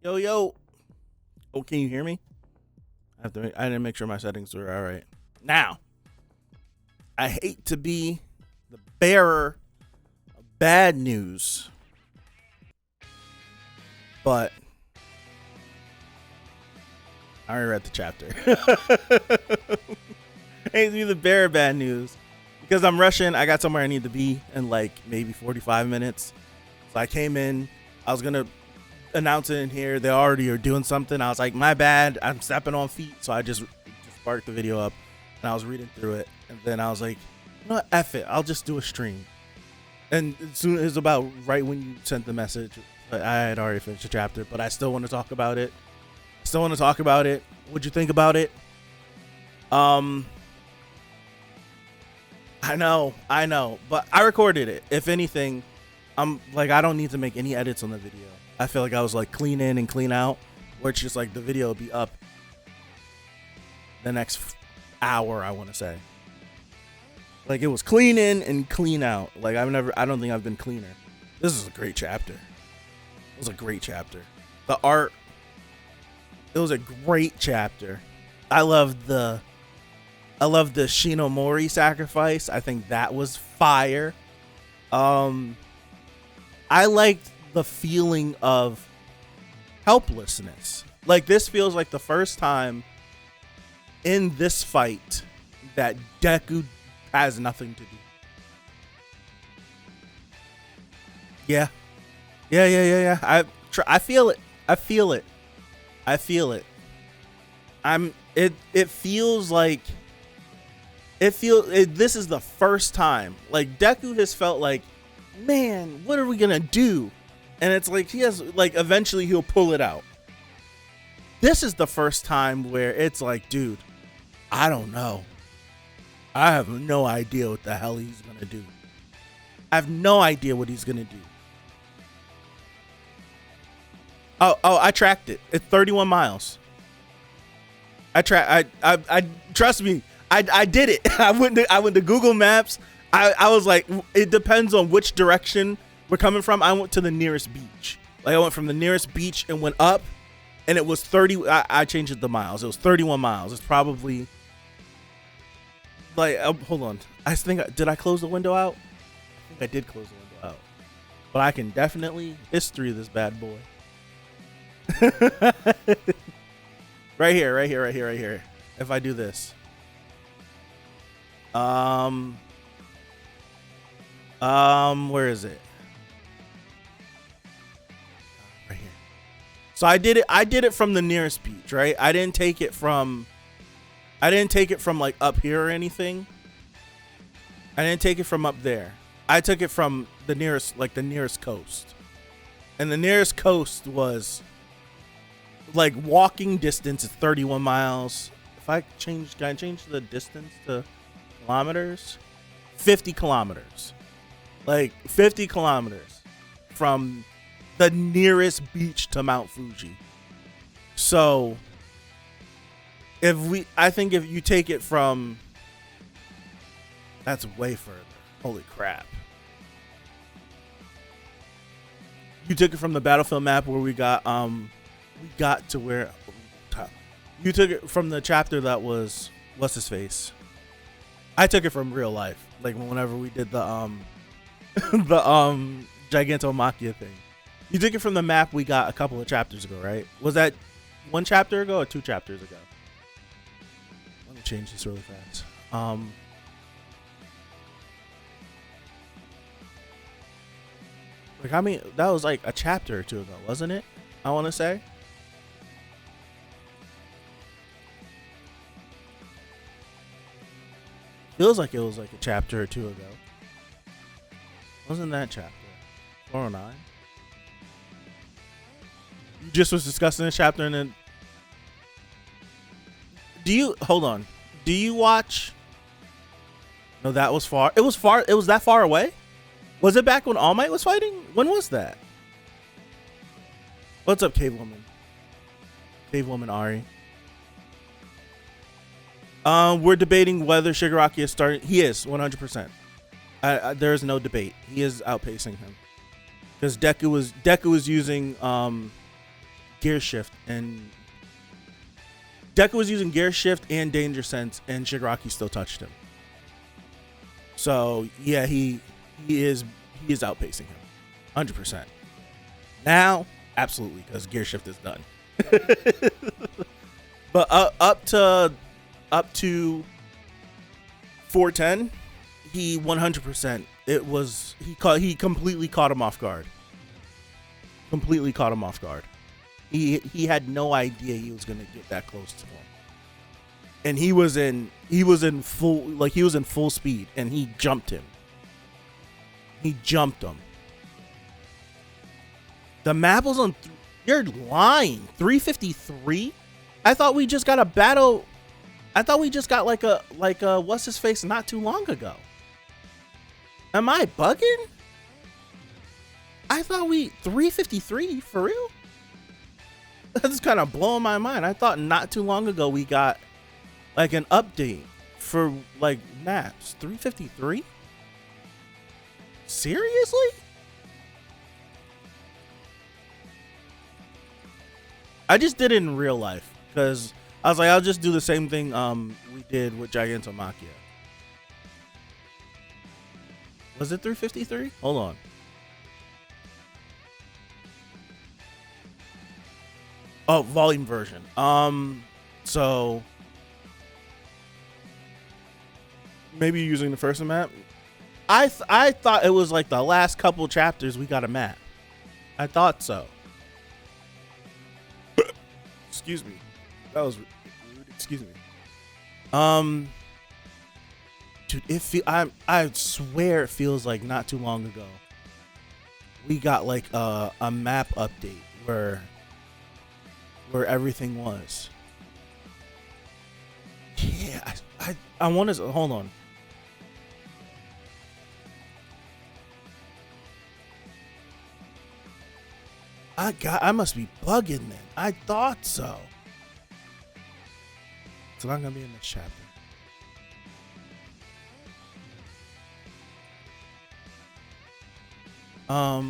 Yo, yo. Oh, can you hear me? I didn't make sure my settings were all right. Now, I hate to be the bearer of bad news, but I already read the chapter. I hate to be the bearer of bad news because I'm rushing. I got somewhere I need to be in like maybe 45 minutes. So I came in. I was going to announce it in here. They already are doing something. I was like, my bad. I'm stepping on feet. So I just sparked the video up and I was reading through it. And then I was like, you know what? F it. I'll just do a stream. And as soon as about right when you sent the message, I had already finished the chapter, but I still want to talk about it. What'd you think about it? I know, but I recorded it. If anything, I'm like, I don't need to make any edits on the video. I feel like I was like clean in and clean out, where it's just like the video will be up the next hour, I want to say. Like it was clean in and clean out. Like I don't think I've been cleaner. This is a great chapter. It was a great chapter. The art, it was a great chapter. I love the Shinomori sacrifice. I think that was fire. I liked the feeling of helplessness. Like this feels like the first time in this fight that Deku has nothing to do. Yeah. I feel it. This is the first time like Deku has felt like, man, what are we gonna do? And it's like he has like eventually he'll pull it out. This is the first time where it's like, dude, I don't know. I have no idea what the hell he's gonna do. I have no idea what he's gonna do. Oh, I tracked it. It's 31 miles. I trust me. I did it. I went to Google Maps. I was like, it depends on which direction we're coming from. I went to the nearest beach. Like I went from the nearest beach and went up, and it was 30. I changed it to miles. It was 31 miles. It's probably like hold on. I think did I close the window out? I think I did close the window out. But I can definitely history this bad boy. Right here. If I do this. Where is it? Right here. So I did it from the nearest beach, right? I didn't take it from like up here or anything. I didn't take it from up there. I took it from the nearest coast. And the nearest coast was like walking distance is 31 miles. Can I change the distance to kilometers? 50 kilometers. Like 50 kilometers from the nearest beach to Mount Fuji. So if you take it from, that's way further. Holy crap. You took it from the battlefield map where we got to where you took it from the chapter that was what's his face. I took it from real life, like whenever we did the Gigantomachia thing. You took it from the map we got a couple of chapters ago, right? Was that one chapter ago or 2 chapters ago? Let me change this really fast. Like I mean, that was like a chapter or 2 ago, wasn't it? I want to say. Feels like it was like a chapter or 2 ago. Wasn't that chapter 409? You just was discussing this chapter and then hold on. Do you watch? No, that was far. It was far. It was that far away? Was it back when All Might was fighting? When was that? What's up, Cave Woman? Cave Woman Ari. We're debating whether Shigaraki is starting. He is 100%. There is no debate. He is outpacing him because Deku was using gear shift, and Deku was using gear shift and danger sense, and Shigaraki still touched him. So yeah, he is outpacing him, 100%. Now, absolutely, because gear shift is done. But up to 410, he 100%. He completely caught him off guard. Completely caught him off guard. He had no idea he was gonna get that close to him. And he was in full speed, and he jumped him. He jumped him. The map was on. You're lying. 353. I thought we just got a battle. I thought we just got like a what's his face not too long ago. Am I bugging? I thought 353 for real. That's kind of blowing my mind. I thought not too long ago we got like an update for like maps. 353? Seriously? I just did it in real life because I was like, I'll just do the same thing we did with Gigantomachia. Was it 353? Hold on. Oh, volume version. So maybe using the first map. I thought it was like the last couple chapters we got a map. I thought so. Excuse me. That was rude. Excuse me. Dude, I swear it feels like not too long ago we got like a map update where everything was. Yeah, I want to hold on. I must be bugging then. I thought so. It's not gonna be in this chapter. Yeah,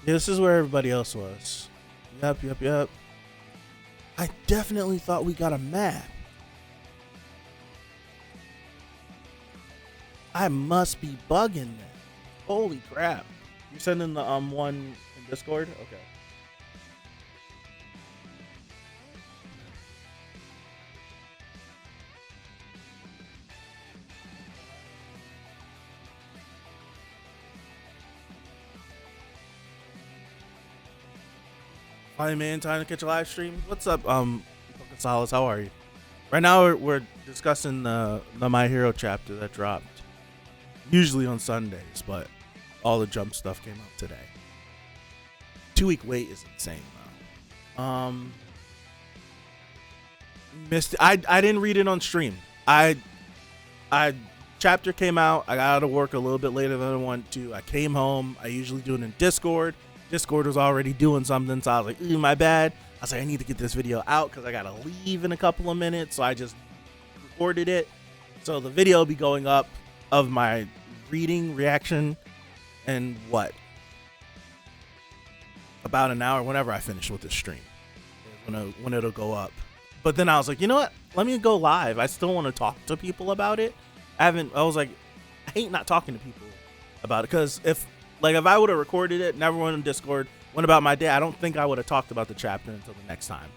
this is where everybody else was. Yep. I definitely thought we got a map. I must be bugging then. Holy crap. You sending the one in Discord? Okay. Hi man, time to catch a live stream. What's up, Solace? How are you? Right now we're discussing the My Hero chapter that dropped. Usually on Sundays, but all the Jump stuff came out today. 2-week wait is insane though. Missed it. I didn't read it on stream. I chapter came out. I got out of work a little bit later than I wanted to. I came home. I usually do it in Discord. Discord was already doing something, so I was like, ooh, my bad. I was like, I need to get this video out because I gotta leave in a couple of minutes. So I just recorded it. So the video will be going up of my reading reaction and about an hour whenever I finish with the stream when it'll go up. But then I was like, you know what, let me go live. I still want to talk to people about it. I was like, I hate not talking to people about it because if I would have recorded it, never went on Discord, went about my day, I don't think I would have talked about the chapter until the next time.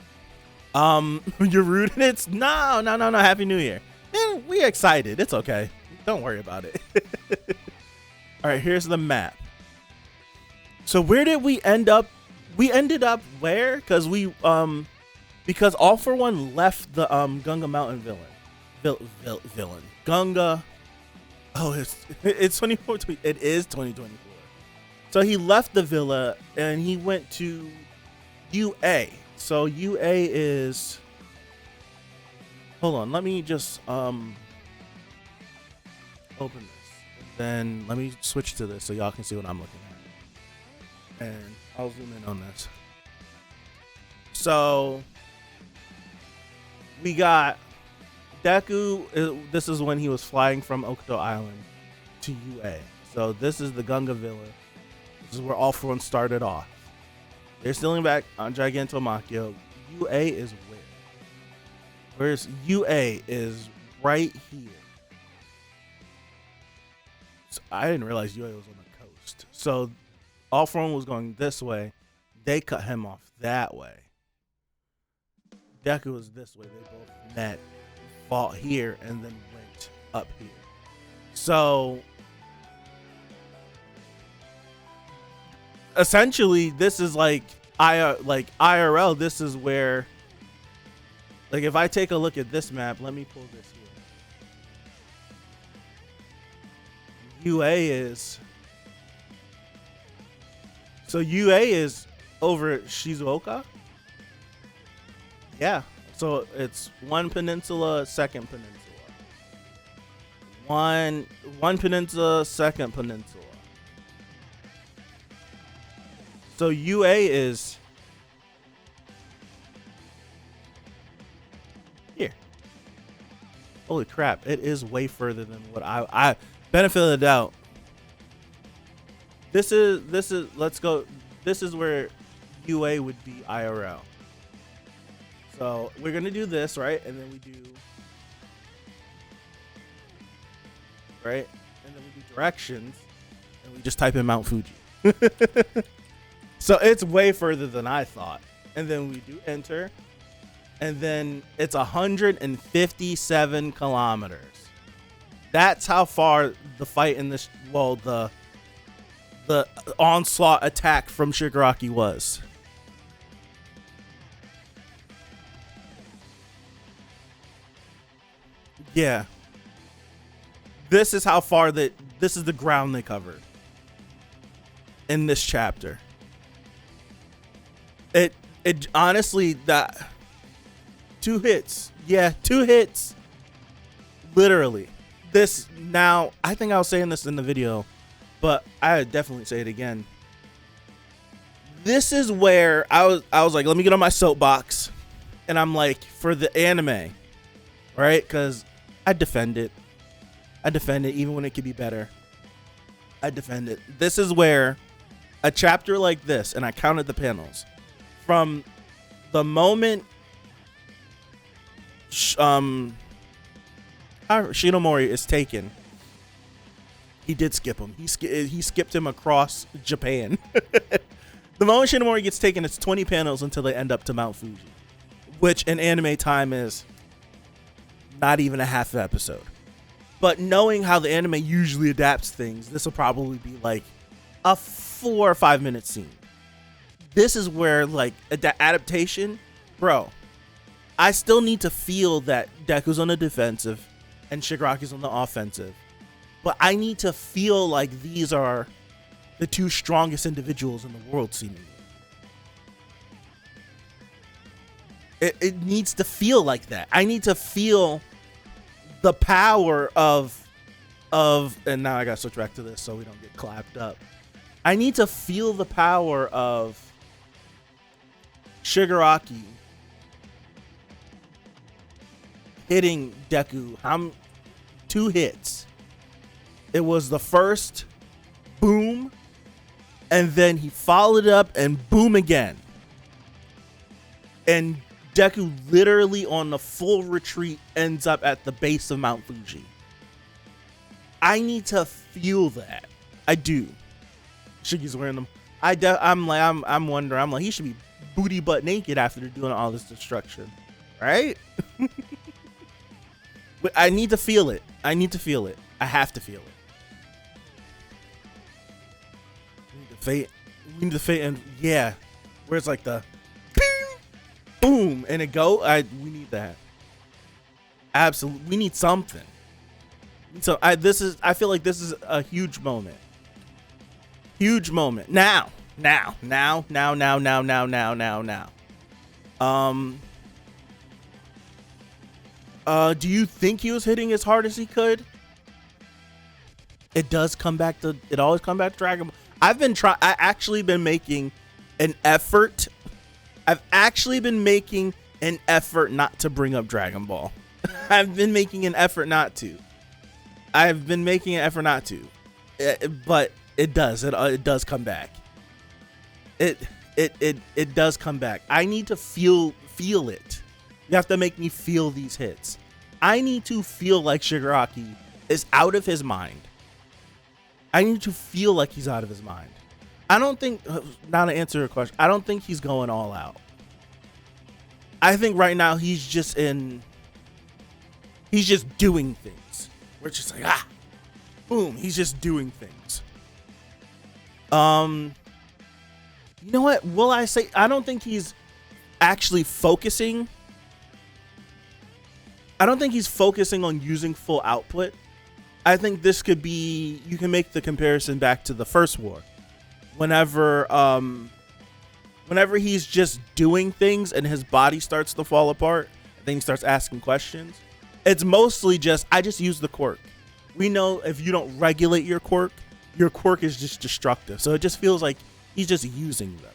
You're rude and it's no, Happy New Year. Man, we're excited. It's okay. Don't worry about it. All right, here's the map. So where did we end up? We ended up where? Because because All For One left the Gunga Mountain villain. Gunga. Oh, it's 24. It is 2024. So he left the villa and he went to UA. So UA is. Hold on, let me just open this. Then let me switch to this so y'all can see what I'm looking at. And I'll zoom in on this. So we got Deku. This is when he was flying from Okuto Island to UA. So this is the Gunga Villa. This is where All For One started off. They're stealing back on Gigantomachia. UA is where? Where's UA is right here. So I didn't realize UA was on the coast. So All For One was going this way. They cut him off that way. Deku was this way. They both met, fought here, and then went up here. So essentially, this is like IRL. This is where, like, if I take a look at this map, let me pull this here. UA is, so UA is over at Shizuoka. Yeah, so it's one peninsula, second peninsula. One peninsula, second peninsula. So UA is here. Holy crap, it is way further than what I benefit of the doubt. This is let's go. This is where UA would be IRL. So we're gonna do this, right? And then we do right, and then we do directions, and we just type in Mount Fuji. So it's way further than I thought. And then we do enter, and then it's 157 kilometers. That's how far the fight in this, well, the onslaught attack from Shigaraki was. Yeah. This is how far this is the ground they covered in this chapter. It honestly, that 2 hits. Yeah, 2 hits. Literally. This, now, I think I was saying this in the video, but I would definitely say it again. This is where I was like, let me get on my soapbox, and I'm like, for the anime, right? Because I defend it even when it could be better. I defend it. This is where a chapter like this, and I counted the panels, from the moment Shinomori is taken, he did skip him. He skipped him across Japan. The moment Shinomori gets taken, it's 20 panels until they end up to Mount Fuji, which in anime time is not even a half episode. But knowing how the anime usually adapts things, this will probably be like a 4 or 5 minute scene. This is where, like, the adaptation, bro, I still need to feel that Deku's on the defensive and Shigaraki's on the offensive. But I need to feel like these are the 2 strongest individuals in the world, seemingly. It needs to feel like that. I need to feel the power of, and now I gotta switch back to this so we don't get clapped up. I need to feel the power of Shigaraki hitting Deku. 2 hits. It was the first boom, and then he followed it up and boom again. And Deku literally on the full retreat ends up at the base of Mount Fuji. I need to feel that. I do. Shiggy's wearing them. I'm wondering. I'm like, he should be booty butt naked after they're doing all this destruction, right? But I need to feel it. I need to feel it. I have to feel it. We need to fate, and yeah, where it's like the boom and it go. We need that. Absolutely, we need something. So I feel like this is a huge moment. Huge moment. Now. Do you think he was hitting as hard as he could? It always come back to Dragon Ball. I've actually been making an effort. I've actually been making an effort not to bring up Dragon Ball. I've been making an effort not to. But it does. It does come back. it does come back. I need to feel it. You have to make me feel these hits. I need to feel like Shigaraki is out of his mind. I need to feel like he's out of his mind. I don't think, now to answer your question, I don't think he's going all out. I think right now he's just doing things. We're just like, boom, he's just doing things. You know what? Will I say, I don't think he's actually focusing. I don't think he's focusing on using full output. I think this could be, you can make the comparison back to the first war. Whenever he's just doing things and his body starts to fall apart, then he starts asking questions. It's mostly just, I just use the quirk. We know if you don't regulate your quirk is just destructive. So it just feels like he's just using them.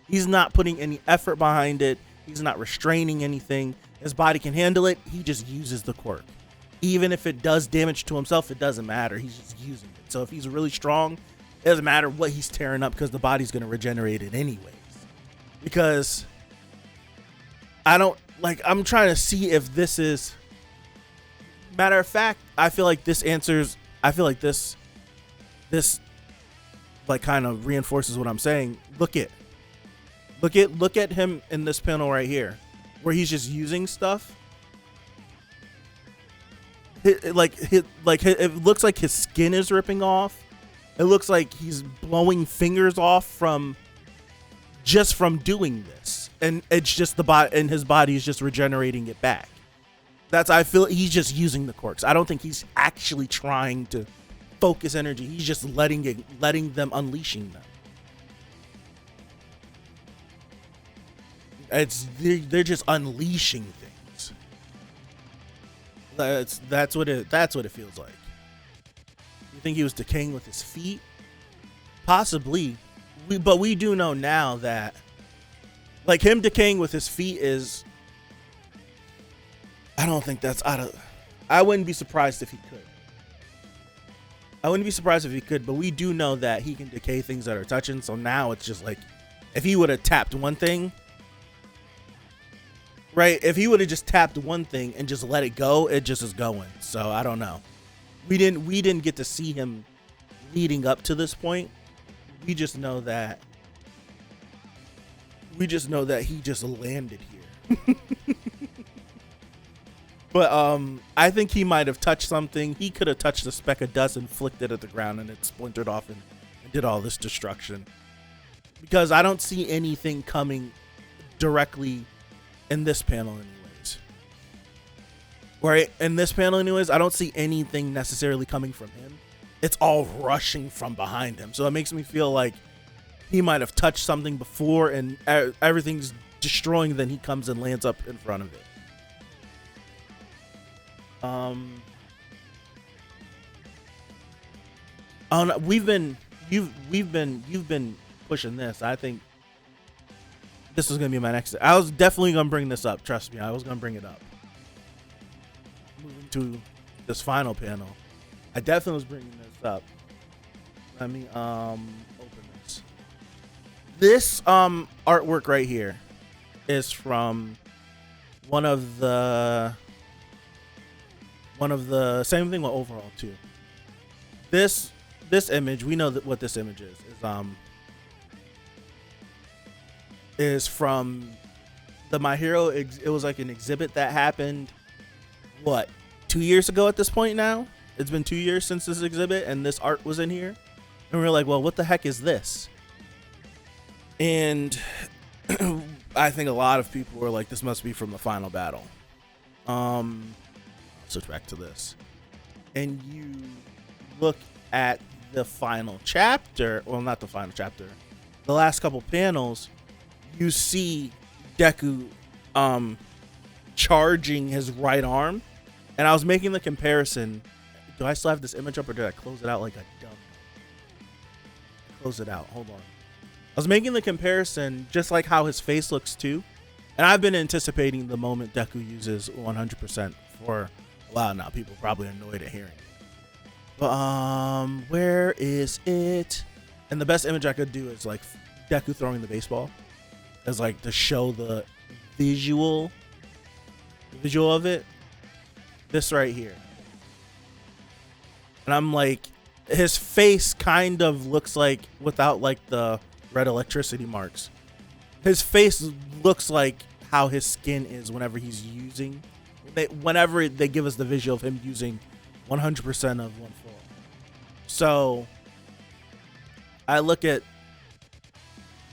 He's not putting any effort behind it. He's not restraining anything. His body can handle it. He just uses the quirk. Even if it does damage to himself, it doesn't matter. He's just using it. So if he's really strong, it doesn't matter what he's tearing up because the body's going to regenerate it anyways. Because I'm trying to see if this is, matter of fact, I feel like this like kind of reinforces what I'm saying. Look at him in this panel right here, where he's just using stuff. It looks like his skin is ripping off. It looks like he's blowing fingers off from doing this, and it's just the body, and his body is just regenerating it back. I feel he's just using the quirks. I don't think he's actually trying to focus energy. He's just letting them, unleashing them. They're just unleashing things. That's what it feels like. You think he was decaying with his feet? Possibly. But we do know now that, like, him decaying with his feet is, I don't think that's out of, I wouldn't be surprised if he could. But we do know that he can decay things that are touching. So now it's just like, if he would have tapped one thing, right? If he would have just tapped one thing and just let it go, it just is going. So I don't know. We didn't get to see him leading up to this point. We just know that he just landed here. But I think he might have touched something. He could have touched a speck of dust and flicked it at the ground, and it splintered off and did all this destruction. Because I don't see anything coming directly in this panel anyways. Right? In this panel anyways, I don't see anything necessarily coming from him. It's all rushing from behind him. So it makes me feel like he might have touched something before and everything's destroying, then he comes and lands up in front of it. You've been pushing this. I think this was gonna be my next. I was definitely gonna bring this up. Trust me, I was gonna bring it up. Moving to this final panel, I definitely was bringing this up. Let me open this. This artwork right here is from one of the same thing with overall too. This image, we know that what this image is from the My Hero. It was like an exhibit that happened, what, 2 years ago at this point now? It's been 2 years since this exhibit, and this art was in here. And we were like, well, what the heck is this? And I think a lot of people were like, this must be from the final battle. Switch back to this. And you look at the final chapter, well, not the final chapter, the last couple panels, you see Deku charging his right arm. And I was making the comparison. Do I still have this image up, or did I close it out like a dumb? Close it out. Hold on. I was making the comparison just like how his face looks too. And I've been anticipating the moment Deku uses 100% for a while now. People are probably annoyed at hearing it. But where is it? And the best image I could do is like Deku throwing the baseball as like to show the visual of it. This right here. And I'm like, his face kind of looks like, without like the red electricity marks, his face looks like how his skin is whenever he's using, whenever they give us the visual of him using 100% of one full. So I look at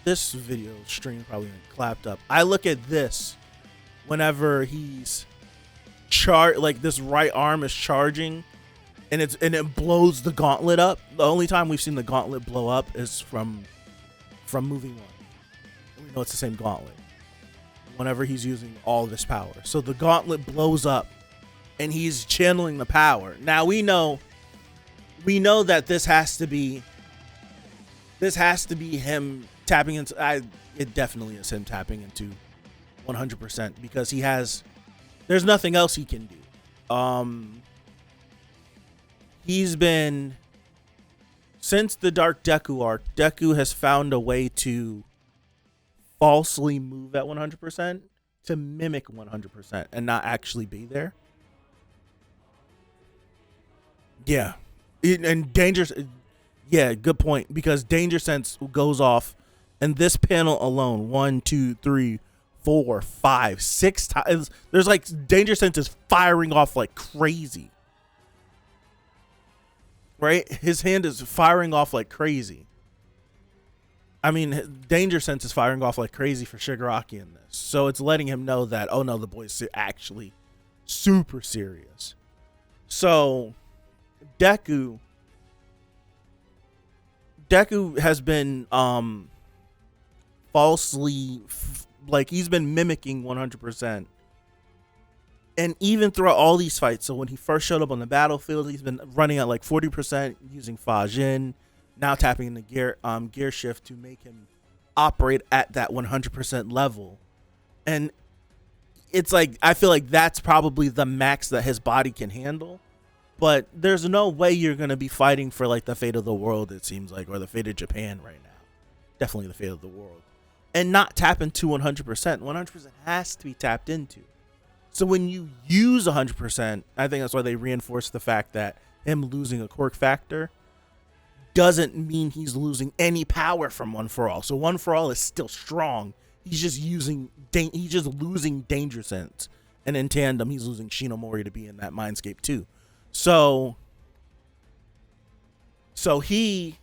this video stream, probably clapped up. I look at this whenever he's like this right arm is charging, and it blows the gauntlet up. The only time we've seen the gauntlet blow up is from movie 1. We know it's the same gauntlet. Whenever he's using all this power, so the gauntlet blows up, and he's channeling the power. Now we know that this has to be him tapping into. It definitely is him tapping into 100% because there's nothing else he can do. He's been, since the Dark Deku arc, Deku has found a way to falsely move at 100% to mimic 100% and not actually be there. Yeah. And dangerous. Yeah, good point. Because Danger Sense goes off, and this panel alone, 1, 2, 3, 4, 5, 6 times. There's like Danger Sense is firing off like crazy. Right? His hand is firing off like crazy. I mean, Danger Sense is firing off like crazy for Shigaraki in this. So it's letting him know that, oh no, the boy's actually super serious. So Deku has been falsely, like he's been mimicking 100%. And even throughout all these fights, so when he first showed up on the battlefield, he's been running at like 40% using Fajin, now tapping in the gear shift to make him operate at that 100% level. And it's like, I feel like that's probably the max that his body can handle. But there's no way you're going to be fighting for like the fate of the world, it seems like, or the fate of Japan right now. Definitely the fate of the world. And not tap into 100%. 100% has to be tapped into. So when you use 100%, I think that's why they reinforce the fact that him losing a quirk factor doesn't mean he's losing any power from One For All. So One For All is still strong. He's just losing Danger Sense. And in tandem, he's losing Shinomori to be in that mindscape too. So he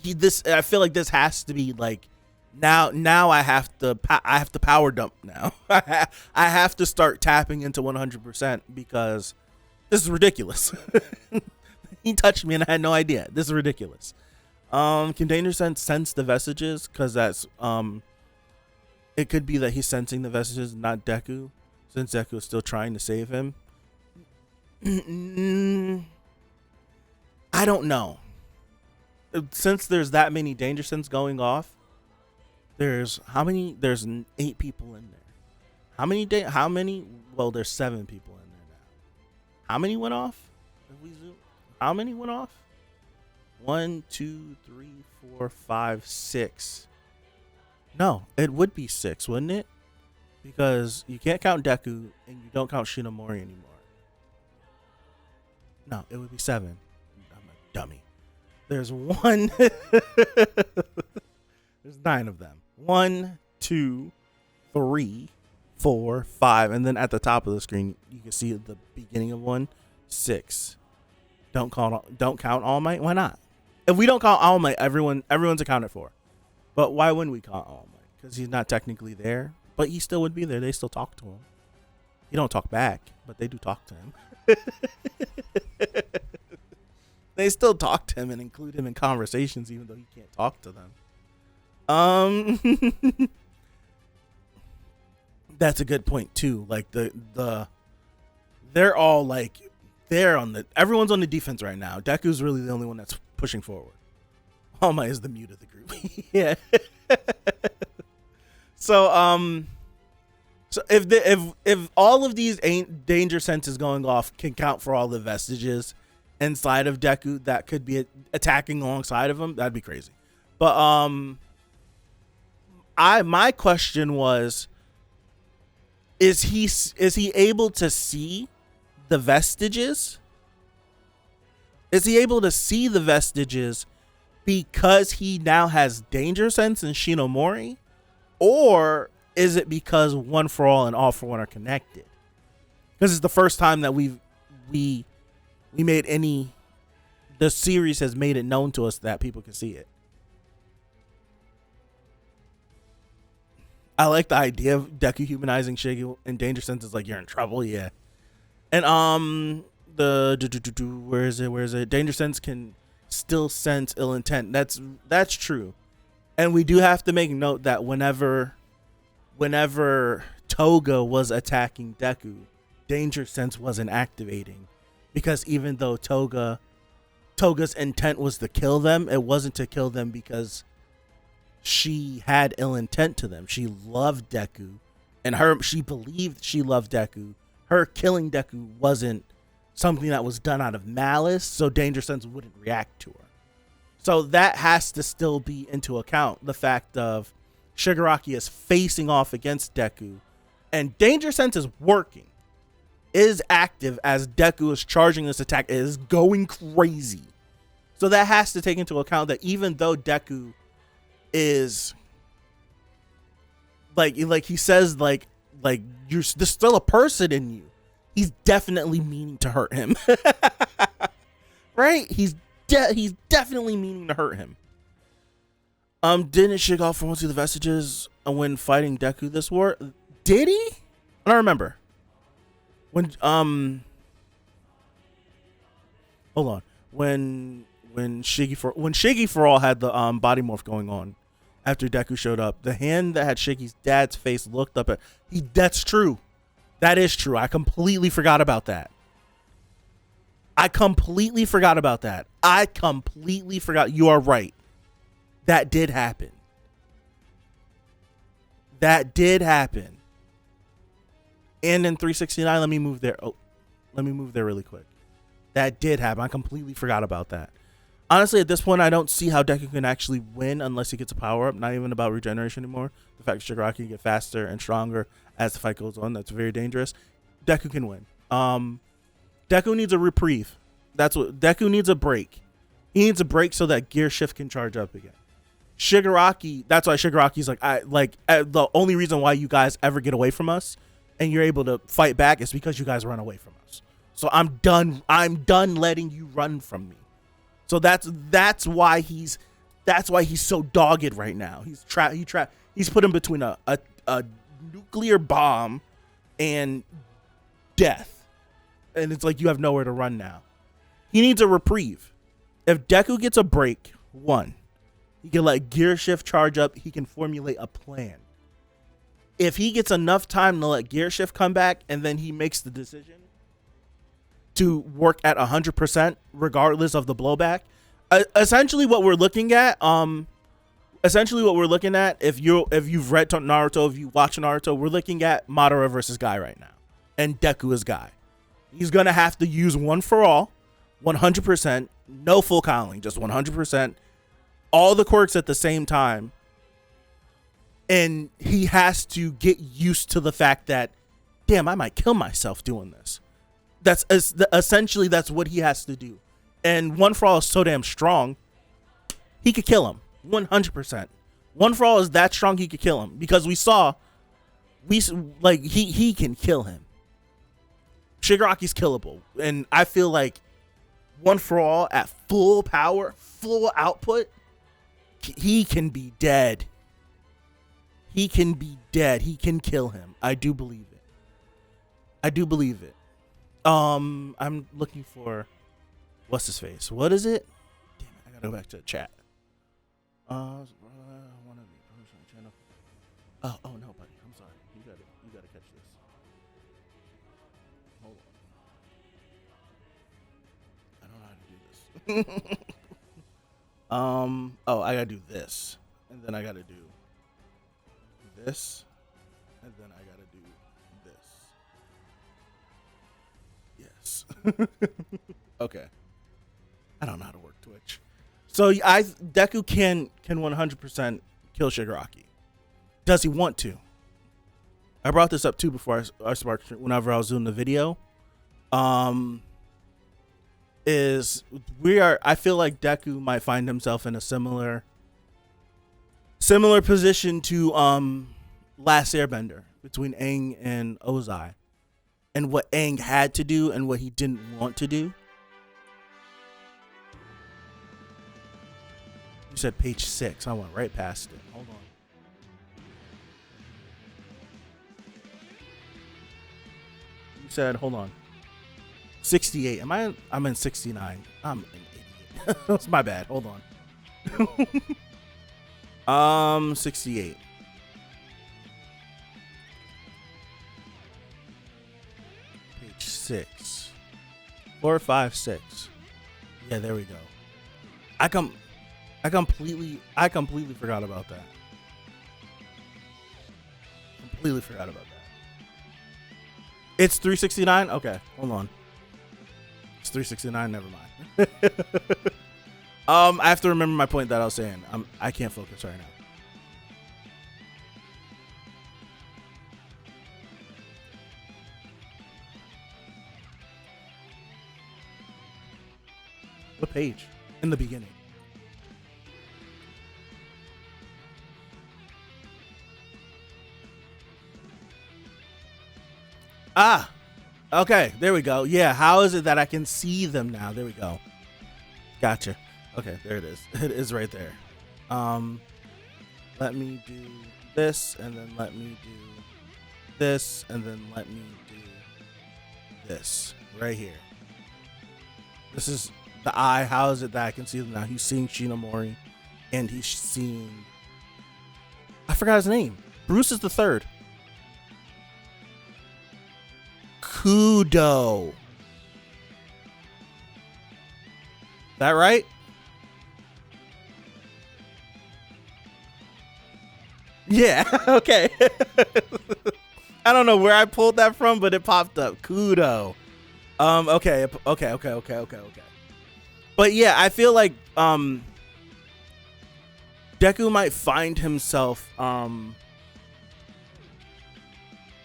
this, I feel like this has to be like, now I have to power dump now. I have to start tapping into 100% because this is ridiculous. He touched me and I had no idea. This is ridiculous. Can Danger sense the vestiges? Because that's it could be that he's sensing the vestiges, not Deku, since Deku is still trying to save him. I don't know. Since there's that many Danger Sense going off, there's how many? There's 8 people in there. How many? Well, there's 7 people in there now. How many went off? If we zoom, how many went off? 1, 2, 3, 4, 5, 6. No, it would be 6, wouldn't it? Because you can't count Deku and you don't count Shinomori anymore. No, it would be 7. I'm a dummy. There's 1. There's 9 of them. 1, 2, 3, 4, 5, and then at the top of the screen you can see the beginning of 1, 6. Don't count All Might. Why not? If we don't count All Might, everyone's accounted for. But why wouldn't we count All Might? Because he's not technically there, but he still would be there. They still talk to him. He don't talk back, but they do talk to him. They still talk to him and include him in conversations, even though he can't talk to them. That's a good point too. Like they're all like everyone's on the defense right now. Deku's really the only one that's pushing forward. All Might is the mute of the group. Yeah. So if all of these Danger Senses going off can count for all the vestiges inside of Deku that could be attacking alongside of him, that'd be crazy. But my question was, is he able to see the vestiges? Is he able to see the vestiges because he now has danger sense and Shinomori? Or is it because One for All and All for One are connected? Because it's the first time that we made any, the series has made it known to us that people can see it. I like the idea of Deku humanizing Shiggy in danger sense. Is like, you're in trouble, yeah. And where is it? Danger sense can still sense ill intent. That's true. And we do have to make note that whenever Toga was attacking Deku, danger sense wasn't activating, because even though Toga's intent was to kill them, it wasn't to kill them because she had ill intent to them. She loved Deku, and she believed she loved Deku. Her killing Deku wasn't something that was done out of malice, so danger sense wouldn't react to her. So that has to still be into account, the fact of Shigaraki is facing off against Deku, and danger sense is working, is active as Deku is charging this attack. It is going crazy. So that has to take into account that even though Deku is like he says, like there's still a person in you, he's definitely meaning to hurt him. Right? He's definitely meaning to hurt him. Didn't Shigaraki for once see the vestiges when fighting Deku this war? Did he? I don't remember. When hold on. When Shiggy for All had the body morph going on after Deku showed up, the hand that had Shiggy's dad's face looked up at that's true. That is true. I completely forgot about that. I completely forgot. You are right. That did happen. And in 369, let me move there really quick. That did happen. I completely forgot about that. Honestly, at this point, I don't see how Deku can actually win unless he gets a power-up. Not even about regeneration anymore. The fact that Shigaraki can get faster and stronger as the fight goes on, that's very dangerous. Deku can win. Deku needs a reprieve. Deku needs a break. He needs a break so that Gear Shift can charge up again. Shigaraki, that's why Shigaraki's the only reason why you guys ever get away from us and you're able to fight back is because you guys run away from us. So I'm done letting you run from me. So that's why he's so dogged right now. He's put him between a nuclear bomb and death. And it's like you have nowhere to run now. He needs a reprieve. If Deku gets a break, one, he can let Gear Shift charge up. He can formulate a plan. If he gets enough time to let Gear Shift come back and then he makes the decision to work at 100% regardless of the blowback, essentially what we're looking at, if you've read Naruto, if you watch Naruto, we're looking at Madara versus Guy right now, and Deku is Guy. He's gonna have to use One for All, 100%, no full counting, just 100%, all the quirks at the same time, and he has to get used to the fact that, damn, I might kill myself doing this. That's essentially that's what he has to do. And One for All is so damn strong, he could kill him 100%. One for All is that strong, he could kill him, because he can kill him. Shigaraki's killable, and I feel like One for All at full power, full output, he can be dead. He can kill him. I do believe it. I'm looking for what's his face. What is it? Damn it, I gotta go back to the chat. Oh no, buddy. I'm sorry. You gotta catch this. Hold on. I don't know how to do this. I gotta do this, and then I gotta do this, and then I gotta do this. Yes. Okay. I don't know how to work Twitch. So Deku can 100% kill Shigaraki. Does he want to? I brought this up too before I started, whenever I was doing the video. I feel like Deku might find himself in a similar position to Last Airbender, between Aang and Ozai, and what Aang had to do and what he didn't want to do. You said page 6. I went right past it. Hold on. You said, hold on. 68. I'm in 69. I'm an idiot. That's my bad. Hold on. 68. Page 6. 4, 5, 6. Yeah, there we go. I completely forgot about that. It's 369? Okay, hold on. It's 369, never mind. I have to remember my point that I was saying. I can't focus right now. What page? In the beginning. Ah, okay, there we go. Yeah, how is it that I can see them now? There we go. Gotcha. Okay, there it is. It is right there. Let me do this, and then let me do this, and then let me do this right here. This is the eye. How is it that I can see them now? He's seeing Shinomori, and he's seeing... I forgot his name. Bruce is the third. Kudo. That right? Yeah, okay. I don't know where I pulled that from, but it popped up. Kudo. Okay. But yeah, I feel like Deku might find himself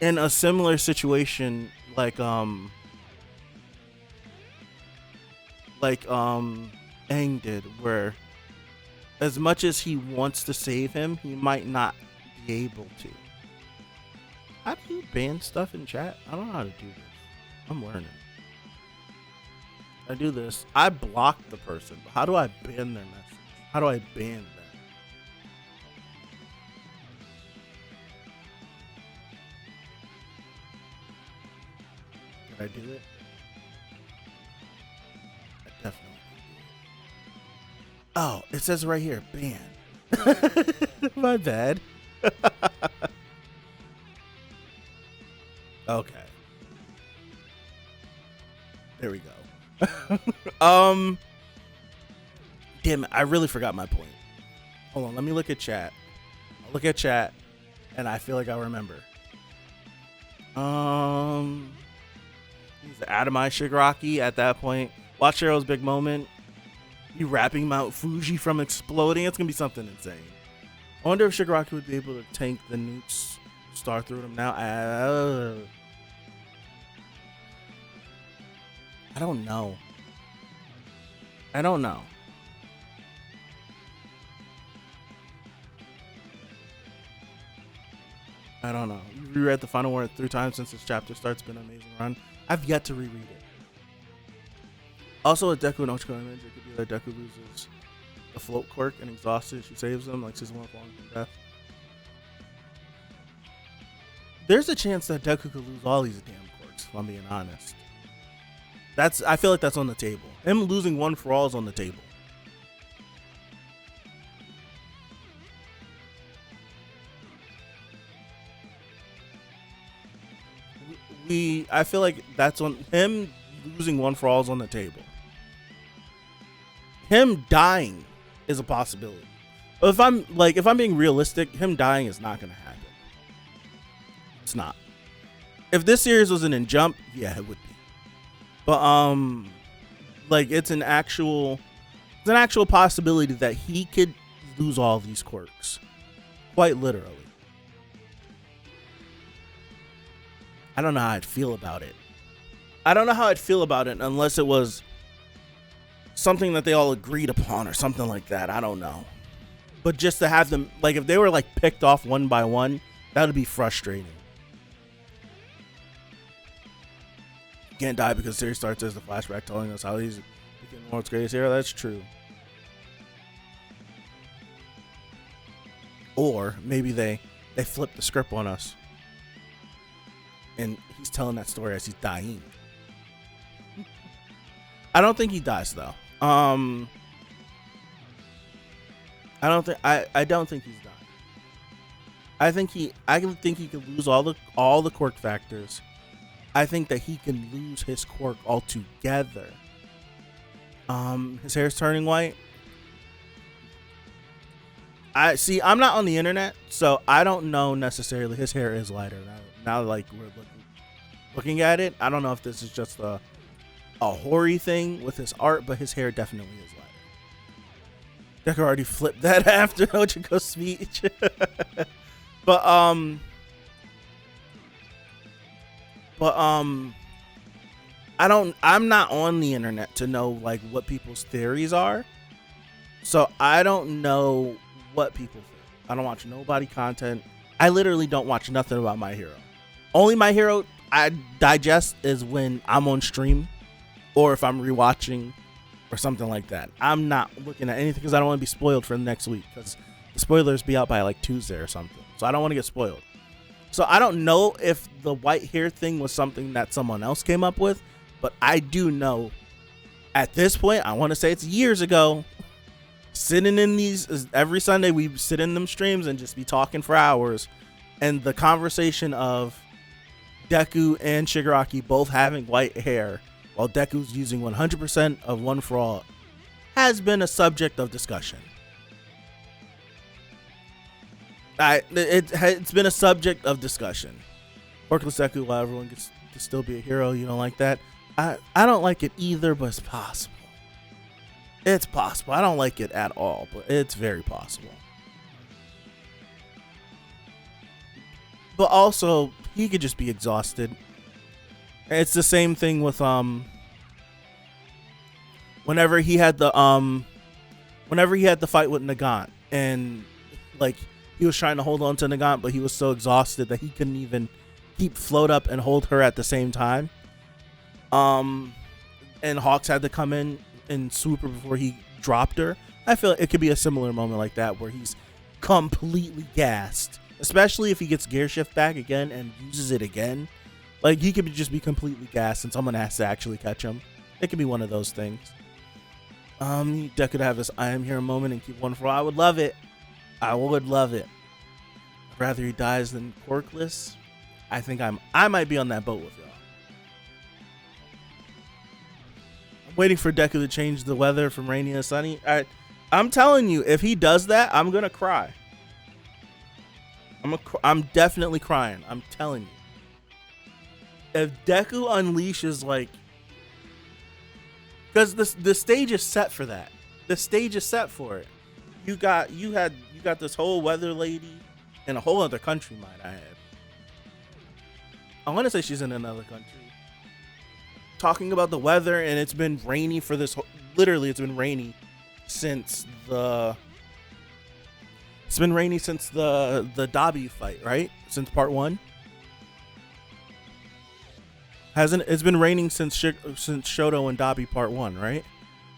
in a similar situation like Aang did, where as much as he wants to save him, he might not be able to. How do you ban stuff in chat? I don't know how to do this. I'm learning. I do this. I block the person, but how do I ban their message? How do I ban them? Did I do it? I definitely did. Oh, it says right here, ban. My bad. Okay. There we go. Damn it, I really forgot my point. Hold on, let me look at chat. I'll look at chat, and I feel like I remember. He's Atomized Shigaraki at that point. Watch Hero's big moment. He wrapping Mount Fuji from exploding. It's gonna be something insane. I wonder if Shigaraki would be able to tank the nukes star through them now. I don't know. I don't know. You reread the final word 3 times since this chapter starts. Been an amazing run. I've yet to reread it. Also, a Deku and Ochiko image. It could be that Deku loses the float quirk and exhausted. She saves him, like season 1 falling from death. There's a chance that Deku could lose all these damn quirks, if I'm being honest. I feel like that's on the table. Him losing one for all is on the table. I feel like that's on him. Losing one for all is on the table. Him dying is a possibility. But if I'm being realistic, him dying is not going to happen. It's not. If this series was in Jump, yeah, it would be. But it's an actual possibility that he could lose all these quirks, quite literally. I don't know how I'd feel about it. I don't know how I'd feel about it unless it was something that they all agreed upon or something like that. I don't know. But just to have them, like, if they were, like, picked off one by one, that would be frustrating. Can't die because series starts as the flashback telling us how he's became the world's greatest hero. That's true. Or maybe they flip the script on us. And he's telling that story as he's dying. I don't think he dies though. I don't think he's dying. I think he could lose all the quirk factors. I think that he can lose his quirk altogether. His hair's turning white. I'm not on the internet, so I don't know necessarily. His hair is lighter now. Like we're looking at it, I don't know if this is just a hoary thing with his art, but his hair definitely is lighter. Deku already flipped that after Ochiko's speech. But I'm not on the internet to know like what people's theories are. So I don't know what people think. I don't watch nobody content. I literally don't watch nothing about My Hero. Only My Hero I digest is when I'm on stream or if I'm rewatching or something like that. I'm not looking at anything because I don't want to be spoiled for the next week because the spoilers be out by like Tuesday or something. So I don't want to get spoiled. So I don't know if the white hair thing was something that someone else came up with, but I do know at this point, I want to say it's years ago, sitting in these, every Sunday we sit in them streams and just be talking for hours, and the conversation of Deku and Shigaraki both having white hair while Deku's using 100% of One For All has been a subject of discussion. It's been a subject of discussion. Quirkless Deku, while everyone gets to still be a hero, you don't like that? I don't like it either, but it's possible. It's possible. I don't like it at all, but it's very possible. But also, he could just be exhausted. It's the same thing with whenever he had the fight with Nagant, and like he was trying to hold on to Nagant, but he was so exhausted that he couldn't even float up and hold her at the same time. And Hawks had to come in and swoop her before he dropped her. I feel like it could be a similar moment like that where he's completely gassed, especially if he gets gear shift back again and uses it again. Like he could just be completely gassed and someone has to actually catch him. It could be one of those things. Deku could have this I am here moment and keep One For All. I would love it. I would love it. I'd rather he dies than quirkless. I think I might be on that boat with y'all. I'm waiting for Deku to change the weather from rainy to sunny. I'm telling you, if he does that, I'm gonna cry. I'm definitely crying. I'm telling you. If Deku unleashes like, because the stage is set for that. The stage is set for it. You got this whole weather lady in a whole other country, might I add. I want to say she's in another country, talking about the weather, and it's been rainy for this. Literally, it's been rainy since the Dabi fight, right? Since part 1. It's been raining since Shoto and Dabi part 1, right?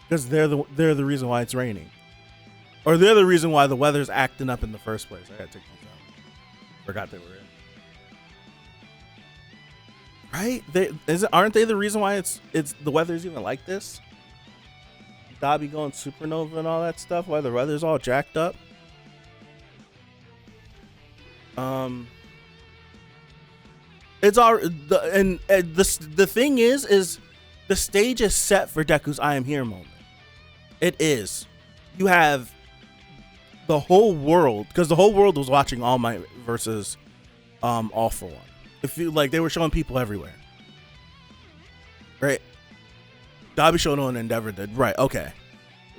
Because they're the reason why it's raining, or they're the reason why the weather's acting up in the first place. I gotta take these out. Forgot they were in. Right? Aren't they the reason why it's the weather's even like this? Dabi going supernova and all that stuff. Why the weather's all jacked up. It's all the thing is the stage is set for Deku's I am here moment. It is. You have the whole world, because the whole world was watching All Might versus All For One. If you like, they were showing people everywhere, right? Dabi Shoto and Endeavor did, right? Okay,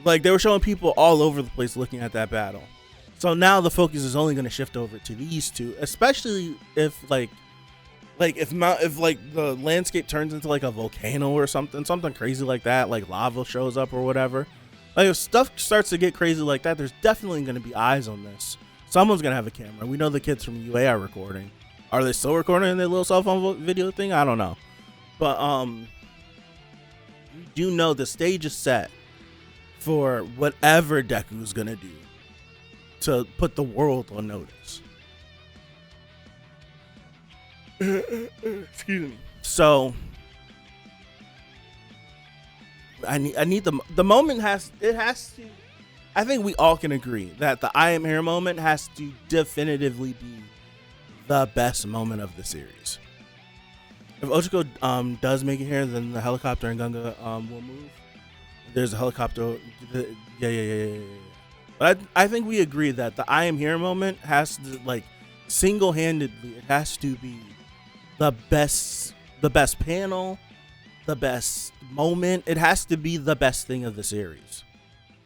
like they were showing people all over the place looking at that battle. So now the focus is only going to shift over to these two, especially if like Like if like the landscape turns into like a volcano or something crazy like that, like lava shows up or whatever. Like if stuff starts to get crazy like that, there's definitely going to be eyes on this. Someone's going to have a camera. We know the kids from UA are recording. Are they still recording their little cell phone video thing? I don't know. But you do know the stage is set for whatever Deku's going to do to put the world on notice. Excuse me. So I need the moment has to. I think we all can agree that the I am here moment has to definitively be the best moment of the series. If Ochako does make it here, then the helicopter and Gunga will move. There's a helicopter. Yeah. But I think we agree that the I am here moment has to, like, single-handedly, it has to be the best panel, the best moment. It has to be the best thing of the series.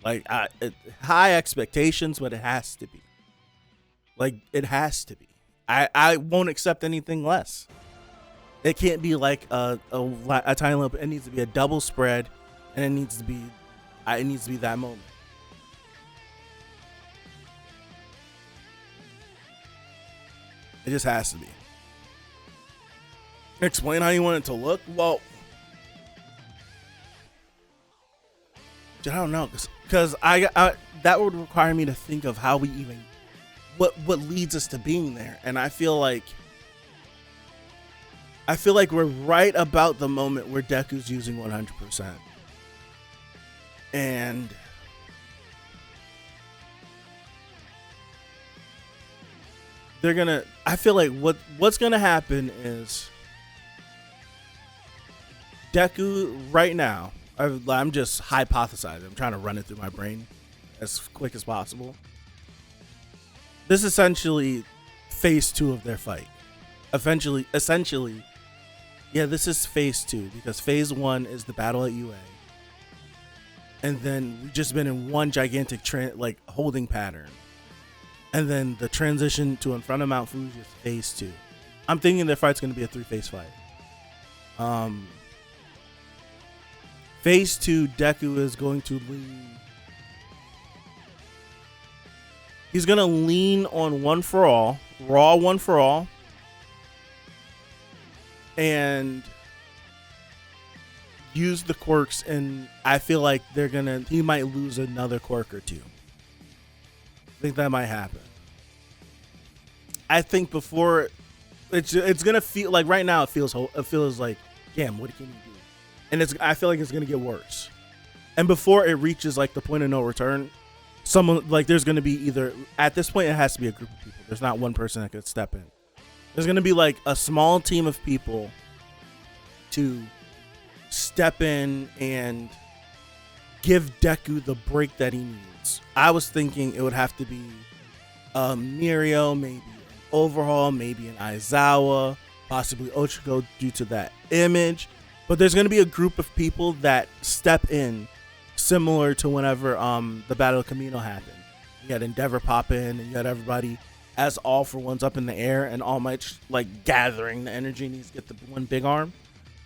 Like, high expectations, but it has to be. Like, it has to be. I won't accept anything less. It can't be like a tiny little. It needs to be a double spread, and it needs to be that moment. It just has to be. Explain how you want it to look. Well, I don't know, because I that would require me to think of how we even what leads us to being there, and I feel like we're right about the moment where Deku's using 100%, and they're gonna. I feel like what's gonna happen is Deku right now. I'm just hypothesizing. I'm trying to run it through my brain as quick as possible. This is essentially phase 2 of their fight. Essentially, yeah, this is phase 2 because phase 1 is the battle at UA, and then we've just been in one gigantic holding pattern, and then the transition to in front of Mount Fuji is phase 2. I'm thinking their fight's going to be a 3-phase fight. Phase 2, Deku is going to lean. He's going to lean on One for All, Raw One for All, and use the quirks, and I feel like he might lose another quirk or two. I think that might happen. I think before it's going to feel like right now it feels like, damn, what can he do? And I feel like it's gonna get worse. And before it reaches like the point of no return, someone like there's gonna be either at this point it has to be a group of people. There's not one person that could step in. There's gonna be like a small team of people to step in and give Deku the break that he needs. I was thinking it would have to be Mirio, maybe an Overhaul, maybe an Aizawa, possibly Ochako due to that image. But there's going to be a group of people that step in similar to whenever the Battle of Camino happened. You had Endeavor pop in, and you had everybody as All for One's up in the air, and All Might like gathering the energy needs to get the one big arm.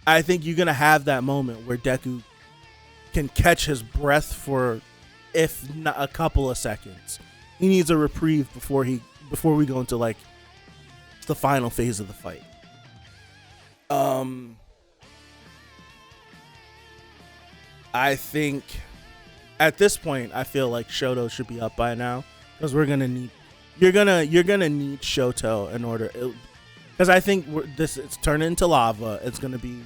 I think you're going to have that moment where Deku can catch his breath for, if not a couple of seconds. He needs a reprieve before we go into like the final phase of the fight. I think at this point, I feel like Shoto should be up by now because you're gonna need Shoto in order, because I think it's turned into lava. It's gonna be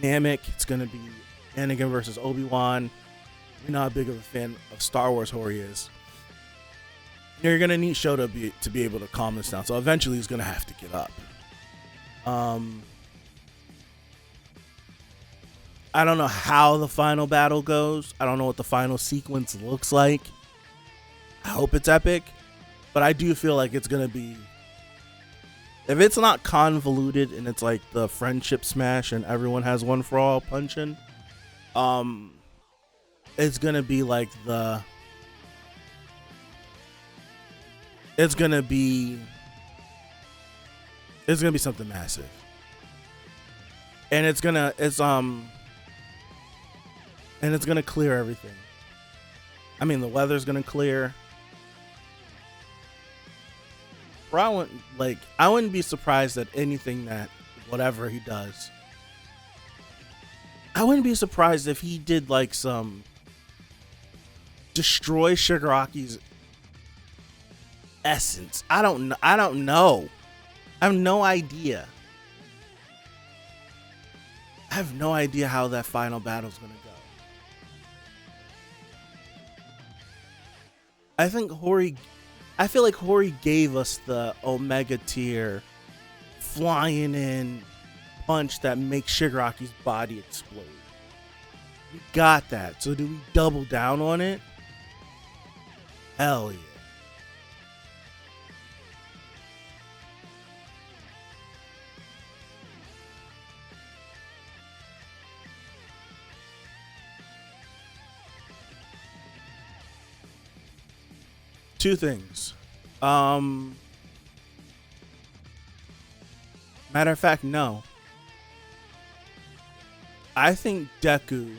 Namek. It's gonna be Anakin versus Obi-Wan. You know how big of a fan of Star Wars Hori is. You're gonna need Shoto to be able to calm this down. So eventually, he's gonna have to get up. I don't know how the final battle goes. I don't know what the final sequence looks like. I hope it's epic, but I do feel like it's going to be, if it's not convoluted and it's like the friendship smash and everyone has One for All punching, it's going to be like it's going to be something massive. and it's gonna clear everything. I mean, the weather's gonna clear. Bro, I wouldn't be surprised at anything that whatever he does. I wouldn't be surprised if he did like some destroy Shigaraki's essence. I don't know. I have no idea. I have no idea how that final battle's gonna go. I feel like Hori gave us the Omega tier flying in punch that makes Shigaraki's body explode. We got that. So do we double down on it? Hell yeah. Two things. Matter of fact, no. I think Deku,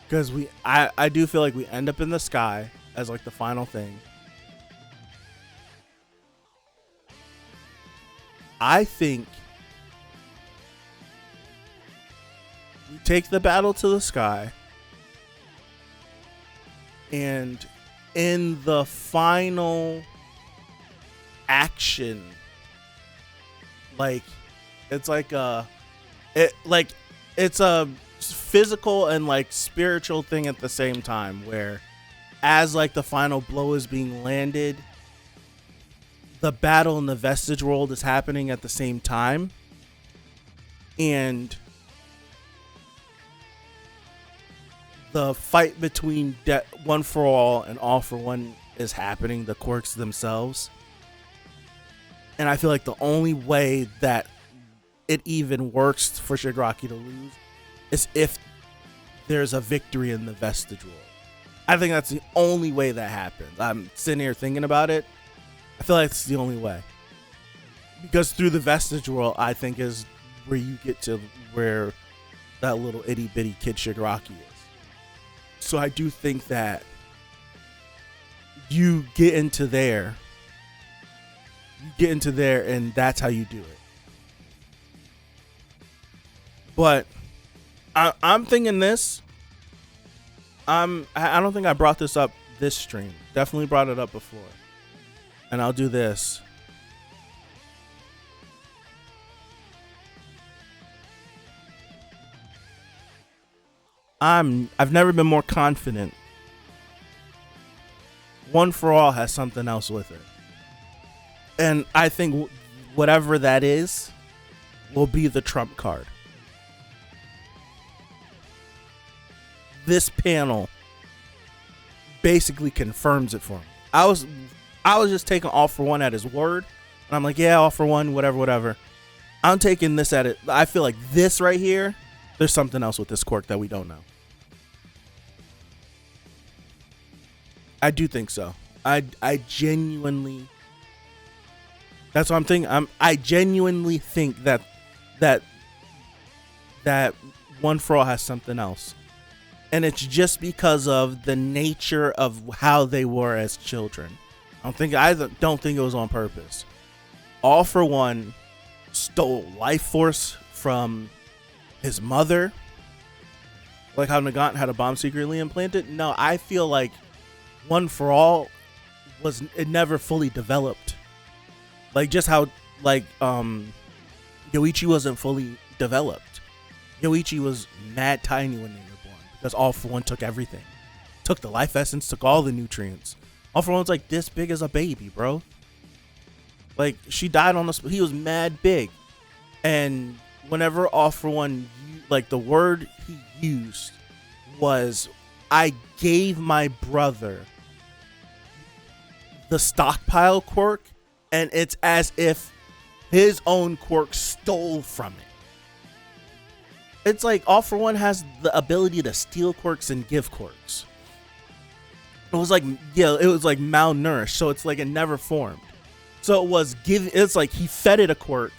because I do feel like we end up in the sky as like the final thing. I think we take the battle to the sky, and in the final action, like it's a physical and like spiritual thing at the same time, where as like the final blow is being landed, the battle in the vestige world is happening at the same time, and the fight between One for All and All for One is happening, the quirks themselves. And I feel like the only way that it even works for Shigaraki to lose is if there's a victory in the vestige world. I think that's the only way that happens. I'm sitting here thinking about it. I feel like it's the only way. Because through the vestige world, I think is where you get to where that little itty bitty kid Shigaraki is. So I do think that you get into there, and that's how you do it. But I'm thinking this. I don't think I brought this up this stream. Definitely brought it up before. And I'll do this. I've never been more confident. One for All has something else with it. And I think whatever that is will be the trump card. This panel basically confirms it for me. I was just taking All for One at his word. And I'm like, yeah, All for One, whatever. I'm taking this at it. I feel like this right here, there's something else with this quirk that we don't know. I do think so. I genuinely. That's what I'm thinking. I genuinely think that One for All has something else, and it's just because of the nature of how they were as children. I don't think it was on purpose. All for One stole life force from his mother, like how Nagant had a bomb secretly implanted. No, I feel like One for All it never fully developed. Like just how Yoichi wasn't fully developed. Yoichi was mad tiny when they were born because All for One took everything. Took the life essence, took all the nutrients. All for One's like this big as a baby, bro. Like she died on he was mad big. And whenever All for One, like the word he used was, I gave my brother the stockpile quirk, and it's as if his own quirk stole from it. It's like All for One has the ability to steal quirks and give quirks. It was like, yeah, it was like malnourished, so it's like it never formed. So it's like he fed it a quirk,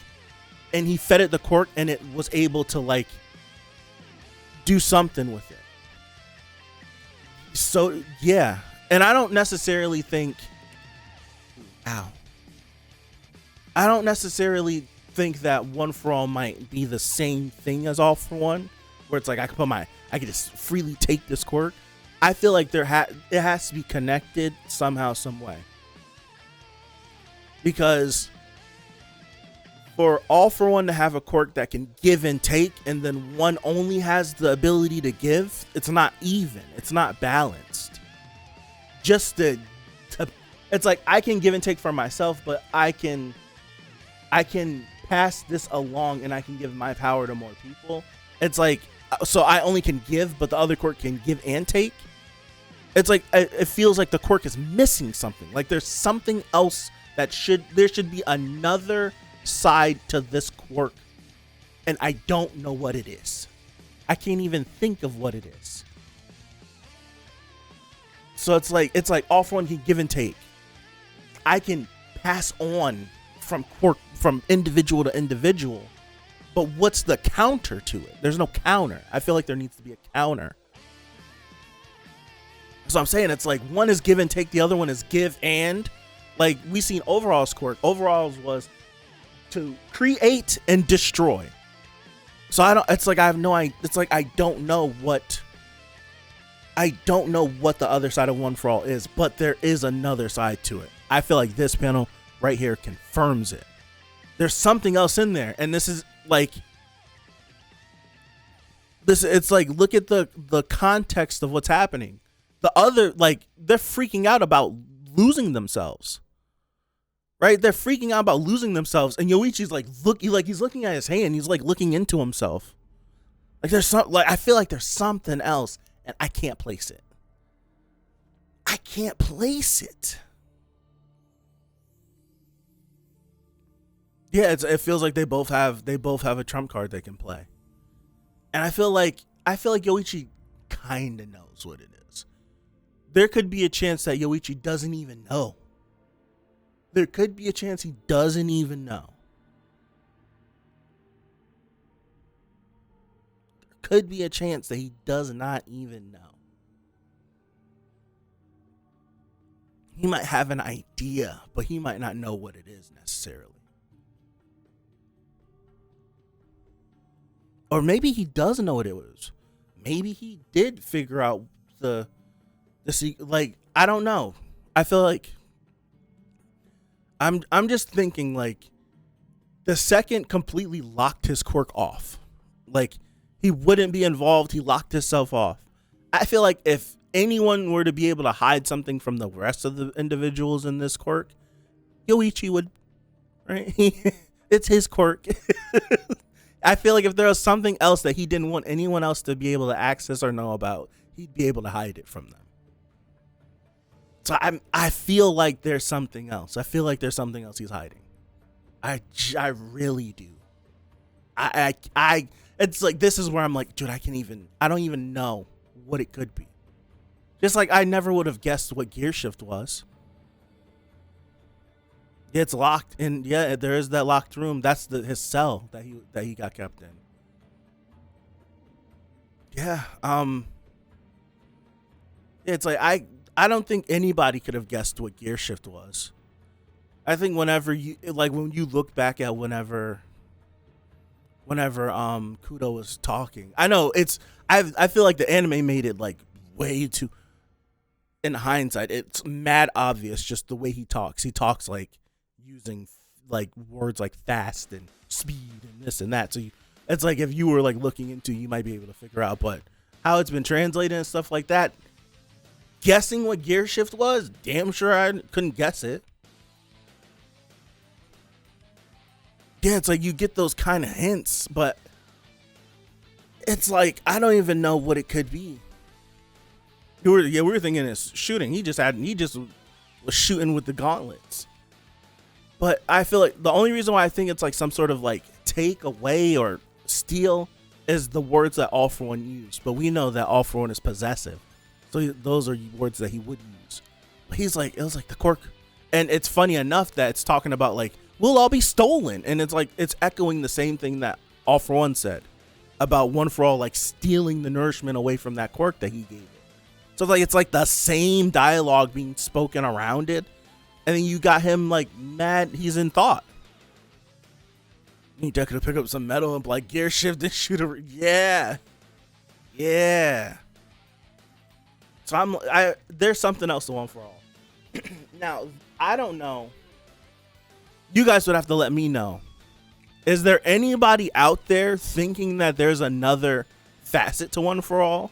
and he fed it the quirk, and it was able to like do something with it. So yeah, and I don't necessarily think, I don't necessarily think that One for All might be the same thing as All for One, where it's like I can just freely take this quirk. I feel like it has to be connected somehow, some way, because for All for One to have a quirk that can give and take, and then one only has the ability to give, it's not even. It's not balanced. Just it's like I can give and take for myself, but I can pass this along, and I can give my power to more people. It's like, so I only can give, but the other quirk can give and take. It's like it feels like the quirk is missing something. Like there's something else there should be another side to this quirk, and I don't know what it is. I can't even think of what it is. So it's like All for One can give and take. I can pass on from individual to individual, but what's the counter to it? There's no counter. I feel like there needs to be a counter. So I'm saying it's like one is give and take, the other one is give and. Like we seen Overall's quirk. Overall's was to create and destroy. So I don't know what the other side of One for All is, but there is another side to it. I feel like this panel right here confirms it. There's something else in there, and it's like look at the context of what's happening. The other, like, they're freaking out about losing themselves. Right? They're freaking out about losing themselves, and Yoichi's he's looking at his hand, he's like looking into himself. Like I feel like there's something else, and I can't place it. Yeah, it feels like they both have a trump card they can play. And I feel like Yoichi kind of knows what it is. There could be a chance that Yoichi doesn't even know. There could be a chance he doesn't even know. There could be a chance that he does not even know. He might have an idea, but he might not know what it is necessarily. Or maybe he does know what it was. Maybe he did figure out the like, I don't know. I feel like I'm just thinking, like, the second completely locked his quirk off. Like, he wouldn't be involved. He locked himself off. I feel like if anyone were to be able to hide something from the rest of the individuals in this quirk, Yoichi would, right? It's his quirk. I feel like if there was something else that he didn't want anyone else to be able to access or know about, he'd be able to hide it from them. So I feel like there's something else. I feel like there's something else he's hiding. I really do. I it's like, this is where I'm like, dude, I don't even know what it could be. Just like I never would have guessed what gear shift was. Yeah, it's locked, and yeah, there is that locked room. That's his cell that he got kept in. Yeah, it's like I don't think anybody could have guessed what gear shift was. I think when you look back at whenever Kudo was talking, I know I feel like the anime made it like way too, in hindsight, it's mad obvious just the way he talks. He talks like using like words like fast and speed and this and that. So it's like if you were like looking into, you might be able to figure out, but how it's been translated and stuff like that, guessing what gear shift was, damn sure I couldn't guess it. Yeah, it's like you get those kind of hints, but it's like I don't even know what it could be. We were thinking it's shooting. He just was shooting with the gauntlets. But I feel like the only reason why I think it's like some sort of like take away or steal is the words that All for One used. But we know that All for One is possessive. So those are words that he would use. But he's like, it was like the quirk. And it's funny enough that it's talking about like will all be stolen. And it's like, it's echoing the same thing that All For One said about One For All, like stealing the nourishment away from that quirk that he gave it. So like, it's like the same dialogue being spoken around it. And then you got him like mad. He's in thought. You could pick up some metal and like gear shift and shoot over. Yeah. Yeah. So there's something else to One For All. Now, I don't know. You guys would have to let me know. Is there anybody out there thinking that there's another facet to One For All?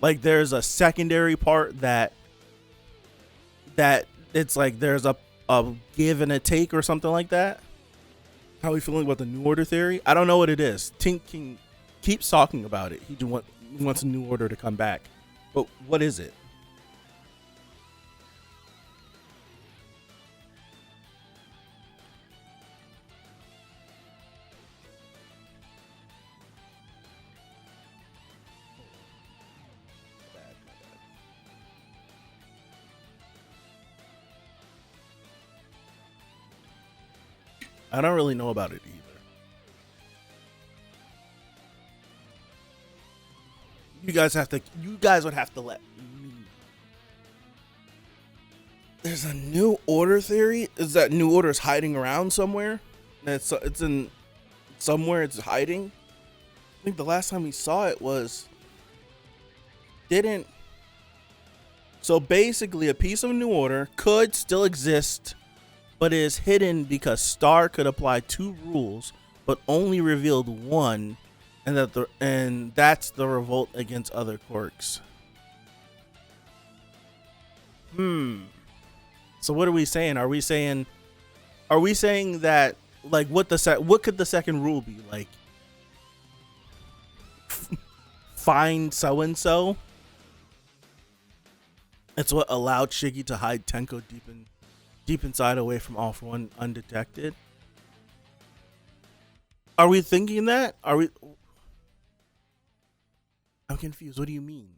Like there's a secondary part that it's like there's a give and a take or something like that? How are we feeling about the New Order theory? I don't know what it is. Tink King keeps talking about it. He wants a New Order to come back. But what is it? I don't really know about it either. You guys would have to let me know. There's a New Order theory? Is that New Order is hiding around somewhere? It's in somewhere it's hiding? I think the last time we saw it was so basically a piece of New Order could still exist, but is hidden because Star could apply 2 rules, but only revealed 1, and that's the revolt against other quirks. So what are we saying? Are we saying that like what could the second rule be? Like find so and so? It's what allowed Shiggy to hide Tenko deep inside, away from All For One, undetected. Are we thinking that? I'm confused. What do you mean?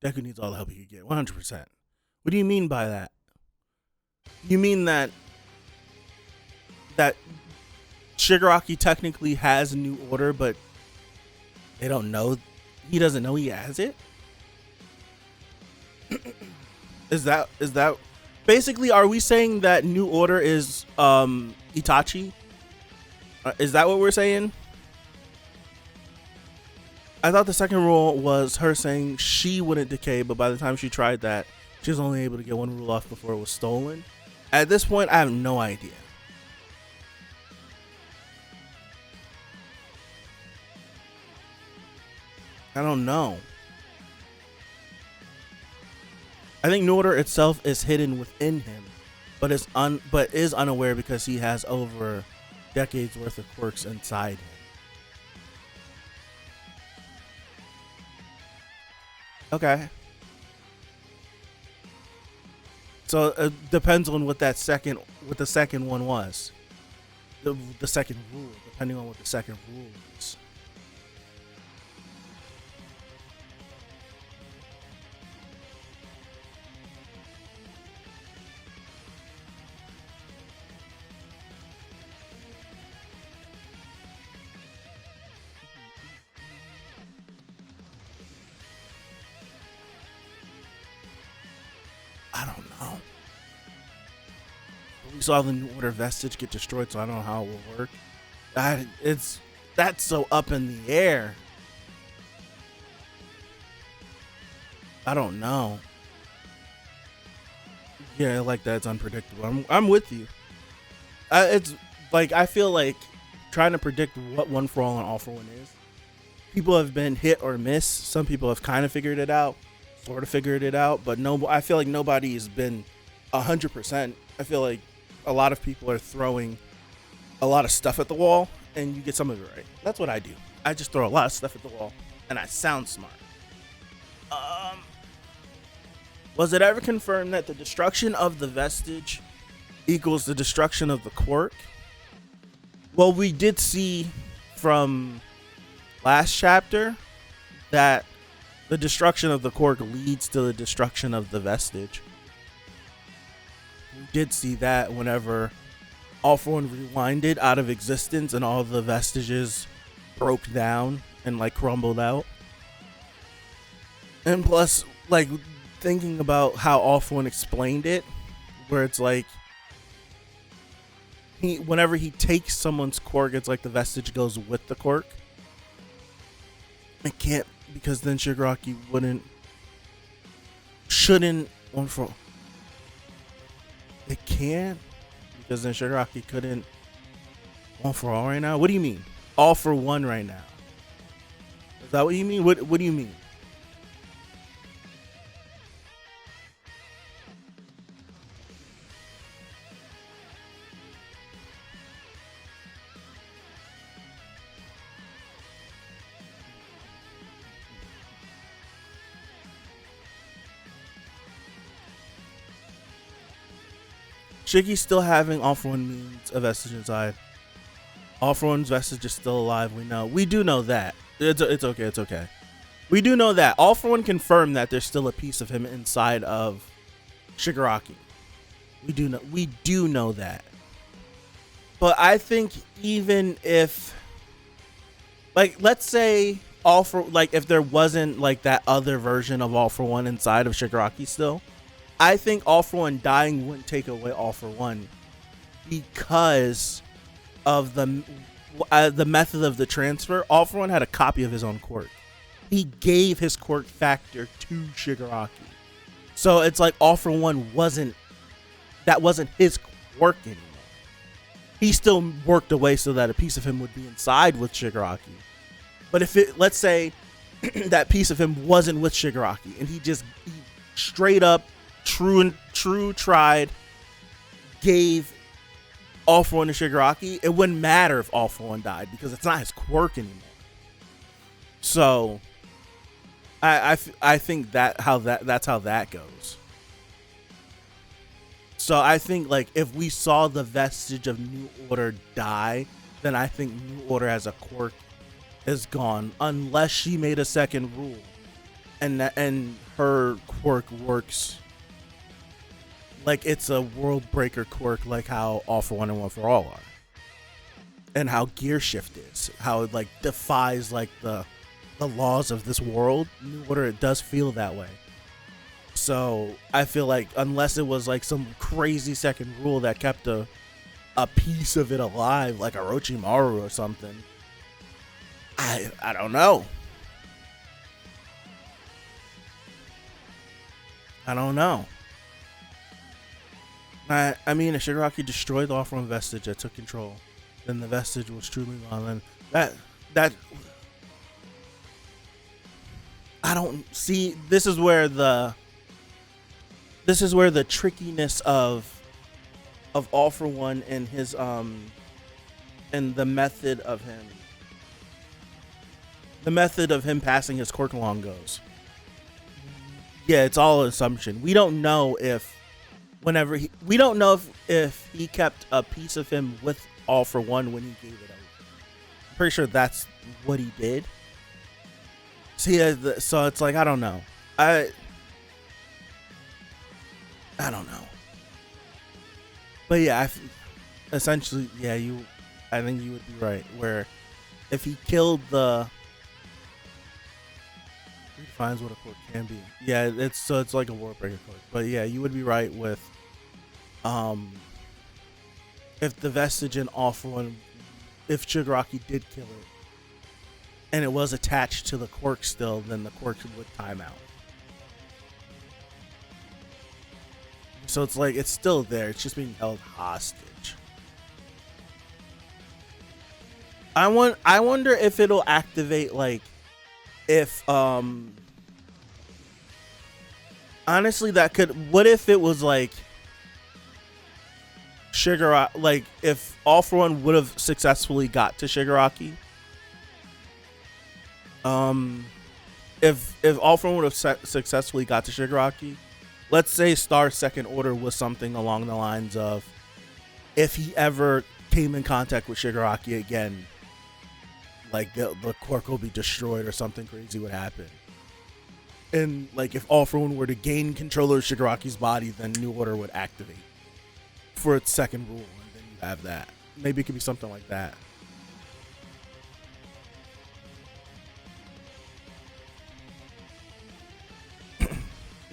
Deku needs all the help he can get. 100%. What do you mean by that? You mean that Shigaraki technically has a New Order, but they don't know. He doesn't know he has it. Is that basically? Are we saying that New Order is Itachi? Is that what we're saying? I thought the second rule was her saying she wouldn't decay, but by the time she tried that, she was only able to get 1 rule off before it was stolen. At this point, I have no idea. I don't know. I think New Order itself is hidden within him, but is unaware because he has over decades worth of quirks inside him. Okay. So it depends on what the second one was. The second rule, depending on what the second rule is. I don't know. We saw the New Order vestige get destroyed, so I don't know how it will work. That's so up in the air. I don't know. Yeah, like that's unpredictable. I'm with you. It's like I feel like trying to predict what One For All and All For One is. People have been hit or miss. Some people have kind of figured it out. Sort of figured it out, but no, I feel like nobody has been 100%. I feel like a lot of people are throwing a lot of stuff at the wall, and you get some of it right. That's what I do. I just throw a lot of stuff at the wall, and I sound smart. Was it ever confirmed that the destruction of the vestige equals the destruction of the quirk? Well, we did see from last chapter that the destruction of the quirk leads to the destruction of the vestige. We did see that whenever All for One rewinded out of existence and all the vestiges broke down and like crumbled out. And plus, like, thinking about how All for One explained it, where it's like whenever he takes someone's quirk, it's like the vestige goes with the quirk. It can't, because then Shigaraki shouldn't one for. It can't, because then Shigaraki couldn't one for all right now. What do you mean? All for one right now? Is that what you mean? What do you mean? Shiggy's still having All for One means a vestige inside. All for One's vestige is still alive. We know. We do know that. It's okay. It's okay. We do know that. All for One confirmed that there's still a piece of him inside of Shigaraki. We do know that. But I think even if, like, let's say if there wasn't like that other version of All for One inside of Shigaraki still, I think All for One dying wouldn't take away All for One, because of the method of the transfer. All for One had a copy of his own quirk. He gave his quirk factor to Shigaraki, so it's like All for One wasn't his quirk anymore. He still worked away so that a piece of him would be inside with Shigaraki. But if let's say that piece of him wasn't with Shigaraki and he straight up true tried gave All for One to Shigaraki, it wouldn't matter if All for One died, because it's not his quirk anymore. So I think that's how that goes. So I think, like, if we saw the vestige of New Order die, then I think New Order as a quirk is gone, unless she made a second rule and her quirk works like it's a world breaker quirk, like how All for One and One for All are, and how Gear Shift is, how it like defies like the laws of this world. New Order, it does feel that way. So I feel like unless it was like some crazy second rule that kept a piece of it alive, like Orochimaru or something, I don't know. I don't know. I mean, if Shigaraki destroyed the All for One vestige that took control, then the vestige was truly gone. And that I don't see. This is where the trickiness of All for One and his and the method of him passing his quirk along goes. Yeah, it's all an assumption. We don't know if if he kept a piece of him with All for One when he gave it over. I'm pretty sure that's what he did. So it's like, I don't know. I don't know. But yeah, essentially, yeah, I think you would be right. Where if he killed defines what a quirk can be. Yeah, it's like a world breaker quirk. But yeah, you would be right with if the vestige in All for One, if Shigaraki did kill it and it was attached to the quirk still, then the quirk would time out. So it's like it's still there, it's just being held hostage. I wonder if it'll activate, like, if honestly, what if it was like Shigaraki, like if All for One would have successfully got to Shigaraki, if All for One would have successfully got to Shigaraki, let's say Star's second order was something along the lines of, if he ever came in contact with Shigaraki again, like the quirk will be destroyed or something crazy would happen. And like if All for One were to gain control of Shigaraki's body, then New Order would activate. for its second rule, and then you have that. Maybe it could be something like that.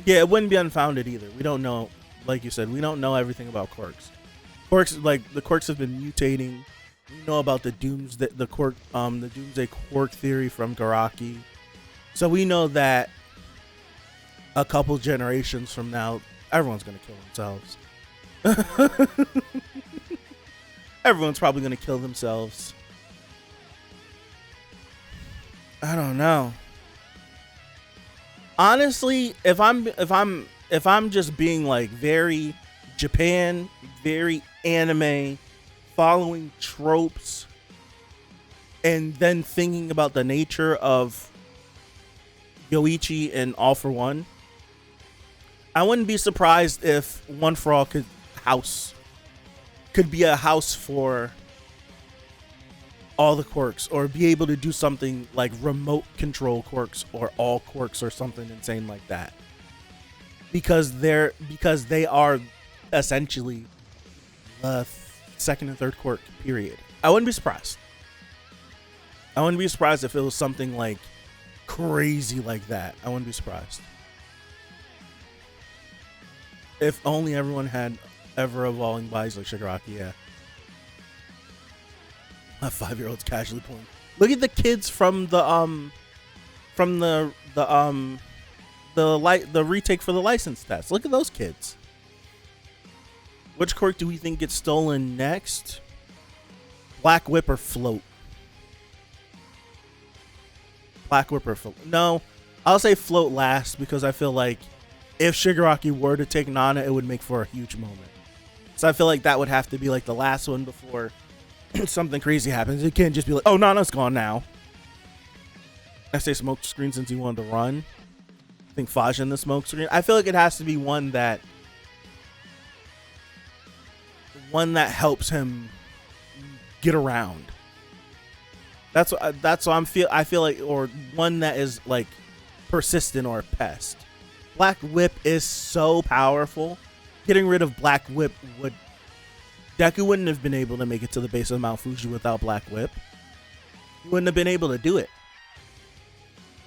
Yeah, it wouldn't be unfounded either. We don't know, like you said, we don't know everything about quirks. The quirks have been mutating. We know about the Doomsday quirk theory from Garaki. So we know that a couple generations from now, everyone's gonna kill themselves. Everyone's probably gonna kill themselves. I don't know. Honestly, if I'm just being like very Japan, very anime, following tropes, and then thinking about the nature of Yoichi and All for One, I wouldn't be surprised if One for All could be a house for all the quirks, or be able to do something like remote control quirks or all quirks or something insane like that, because they are essentially the second and third quirk, period. I wouldn't be surprised if it was something like crazy like that. I wouldn't be surprised. If only everyone had ever evolving bodies like Shigaraki. Yeah. My 5-year-old's casually pulling. Look at the kids from the retake for the license test. Look at those kids. Which quirk do we think gets stolen next? Black Whip or Float? Black Whip or Float? No, I'll say Float last, because I feel like if Shigaraki were to take Nana, it would make for a huge moment. So I feel like that would have to be like the last one before something crazy happens. It can't just be like, oh, Nana's gone now. I say smoke screen since he wanted to run. I think Faja in the smoke screen. I feel like it has to be one that helps him get around. That's what I feel like, or one that is like persistent or a pest. Black Whip is so powerful. Getting rid of Black Whip Deku wouldn't have been able to make it to the base of Mount Fuji without Black Whip. He wouldn't have been able to do it.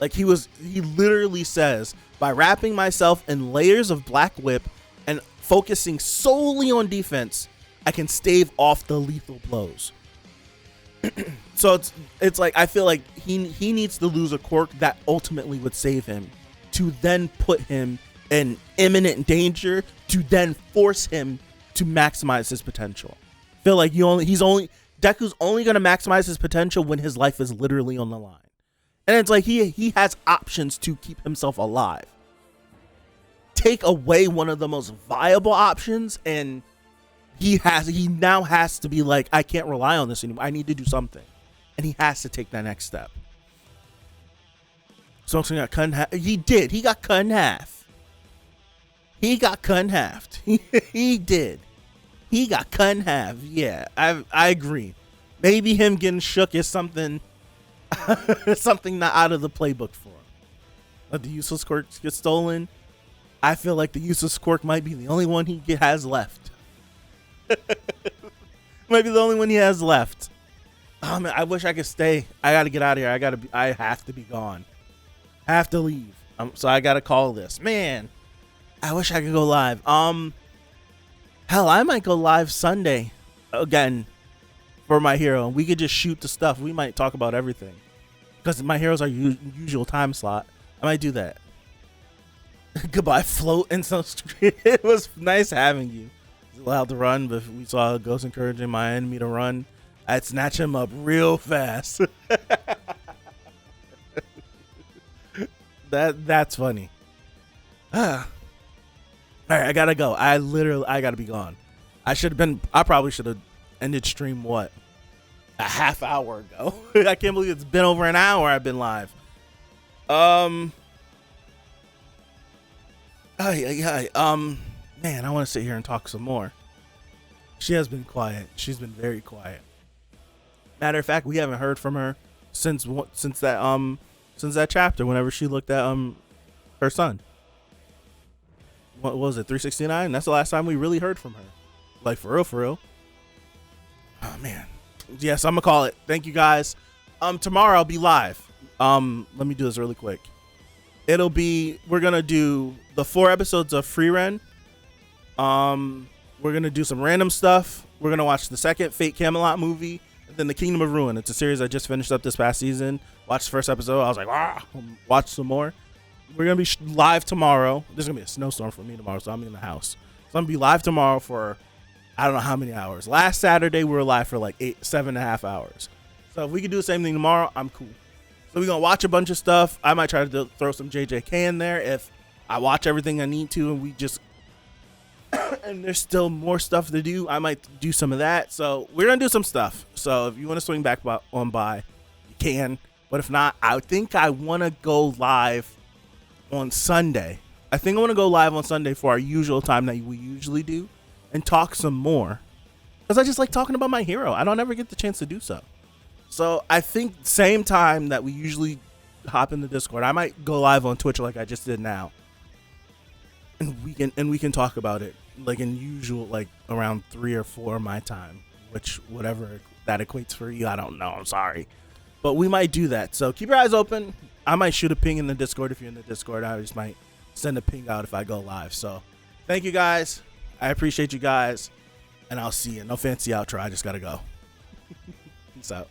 Like he literally says, by wrapping myself in layers of Black Whip and focusing solely on defense, I can stave off the lethal blows. So it's like, I feel like he needs to lose a quirk that ultimately would save him, to then put him in imminent danger, to then force him to maximize his potential. I feel like Deku's only going to maximize his potential when his life is literally on the line. And it's like he has options to keep himself alive. Take away one of the most viable options, and he now has to be like, I can't rely on this anymore. I need to do something. And he has to take that next step. So got cut in half. He did. He got cut in half. He got cut in half. He did. He got cut in half. Yeah, I agree. Maybe him getting shook is something something not out of the playbook for him. But the useless quirks get stolen. I feel like the useless quirk might be the only one he has left. Might be the only one he has left. Oh man, I wish I could stay. I gotta get out of here. I have to be gone. I have to leave. So I gotta call this. Man, I wish I could go live. Hell, I might go live Sunday again for My Hero. We could just shoot the stuff. We might talk about everything, because My Hero's our usual time slot. I might do that. Goodbye, Float. And so it was nice having you. He's allowed to run, but if we saw a ghost encouraging my enemy to run, I'd snatch him up real fast. That's funny. All right, I gotta go. I gotta be gone. I probably should have ended stream a half hour ago. I can't believe it's been over an hour I've been live. Man, I want to sit here and talk some more. She has been quiet. She's been very quiet. Matter of fact, we haven't heard from her since that chapter, whenever she looked at her son. What was it, 369? That's the last time we really heard from her. Like for real. Oh man. Yes, I'm gonna call it. Thank you guys. Tomorrow I'll be live. Let me do this really quick. We're gonna do the 4 episodes of Free Ren. We're gonna do some random stuff. We're gonna watch the second Fate Camelot movie, and then the Kingdom of Ruin. It's a series I just finished up this past season. Watched the first episode. I was like, watch some more. We're gonna be live tomorrow. There's gonna be a snowstorm for me tomorrow, so I'm in the house. So I'm gonna be live tomorrow for I don't know how many hours. Last Saturday we were live for like 7.5 hours. So if we could do the same thing tomorrow, I'm cool. So we're gonna watch a bunch of stuff. I might try to throw some JJK in there if I watch everything I need to, and we just and there's still more stuff to do. I might do some of that. So we're gonna do some stuff. So if you want to swing back on by, you can. But if not, I think I want to go live on Sunday. I think I want to go live on Sunday for our usual time that we usually do, and talk some more, because I just like talking about My Hero. I don't ever get the chance to do so. So I think same time that we usually hop in the Discord, I might go live on Twitch like I just did now, and we can talk about it like in usual, like around 3 or 4 my time, which whatever that equates for you, I don't know. I'm sorry, but we might do that. So keep your eyes open. I might shoot a ping in the Discord if you're in the Discord. I just might send a ping out if I go live. So thank you guys. I appreciate you guys, and I'll see you. No fancy outro. I just gotta go. Peace out.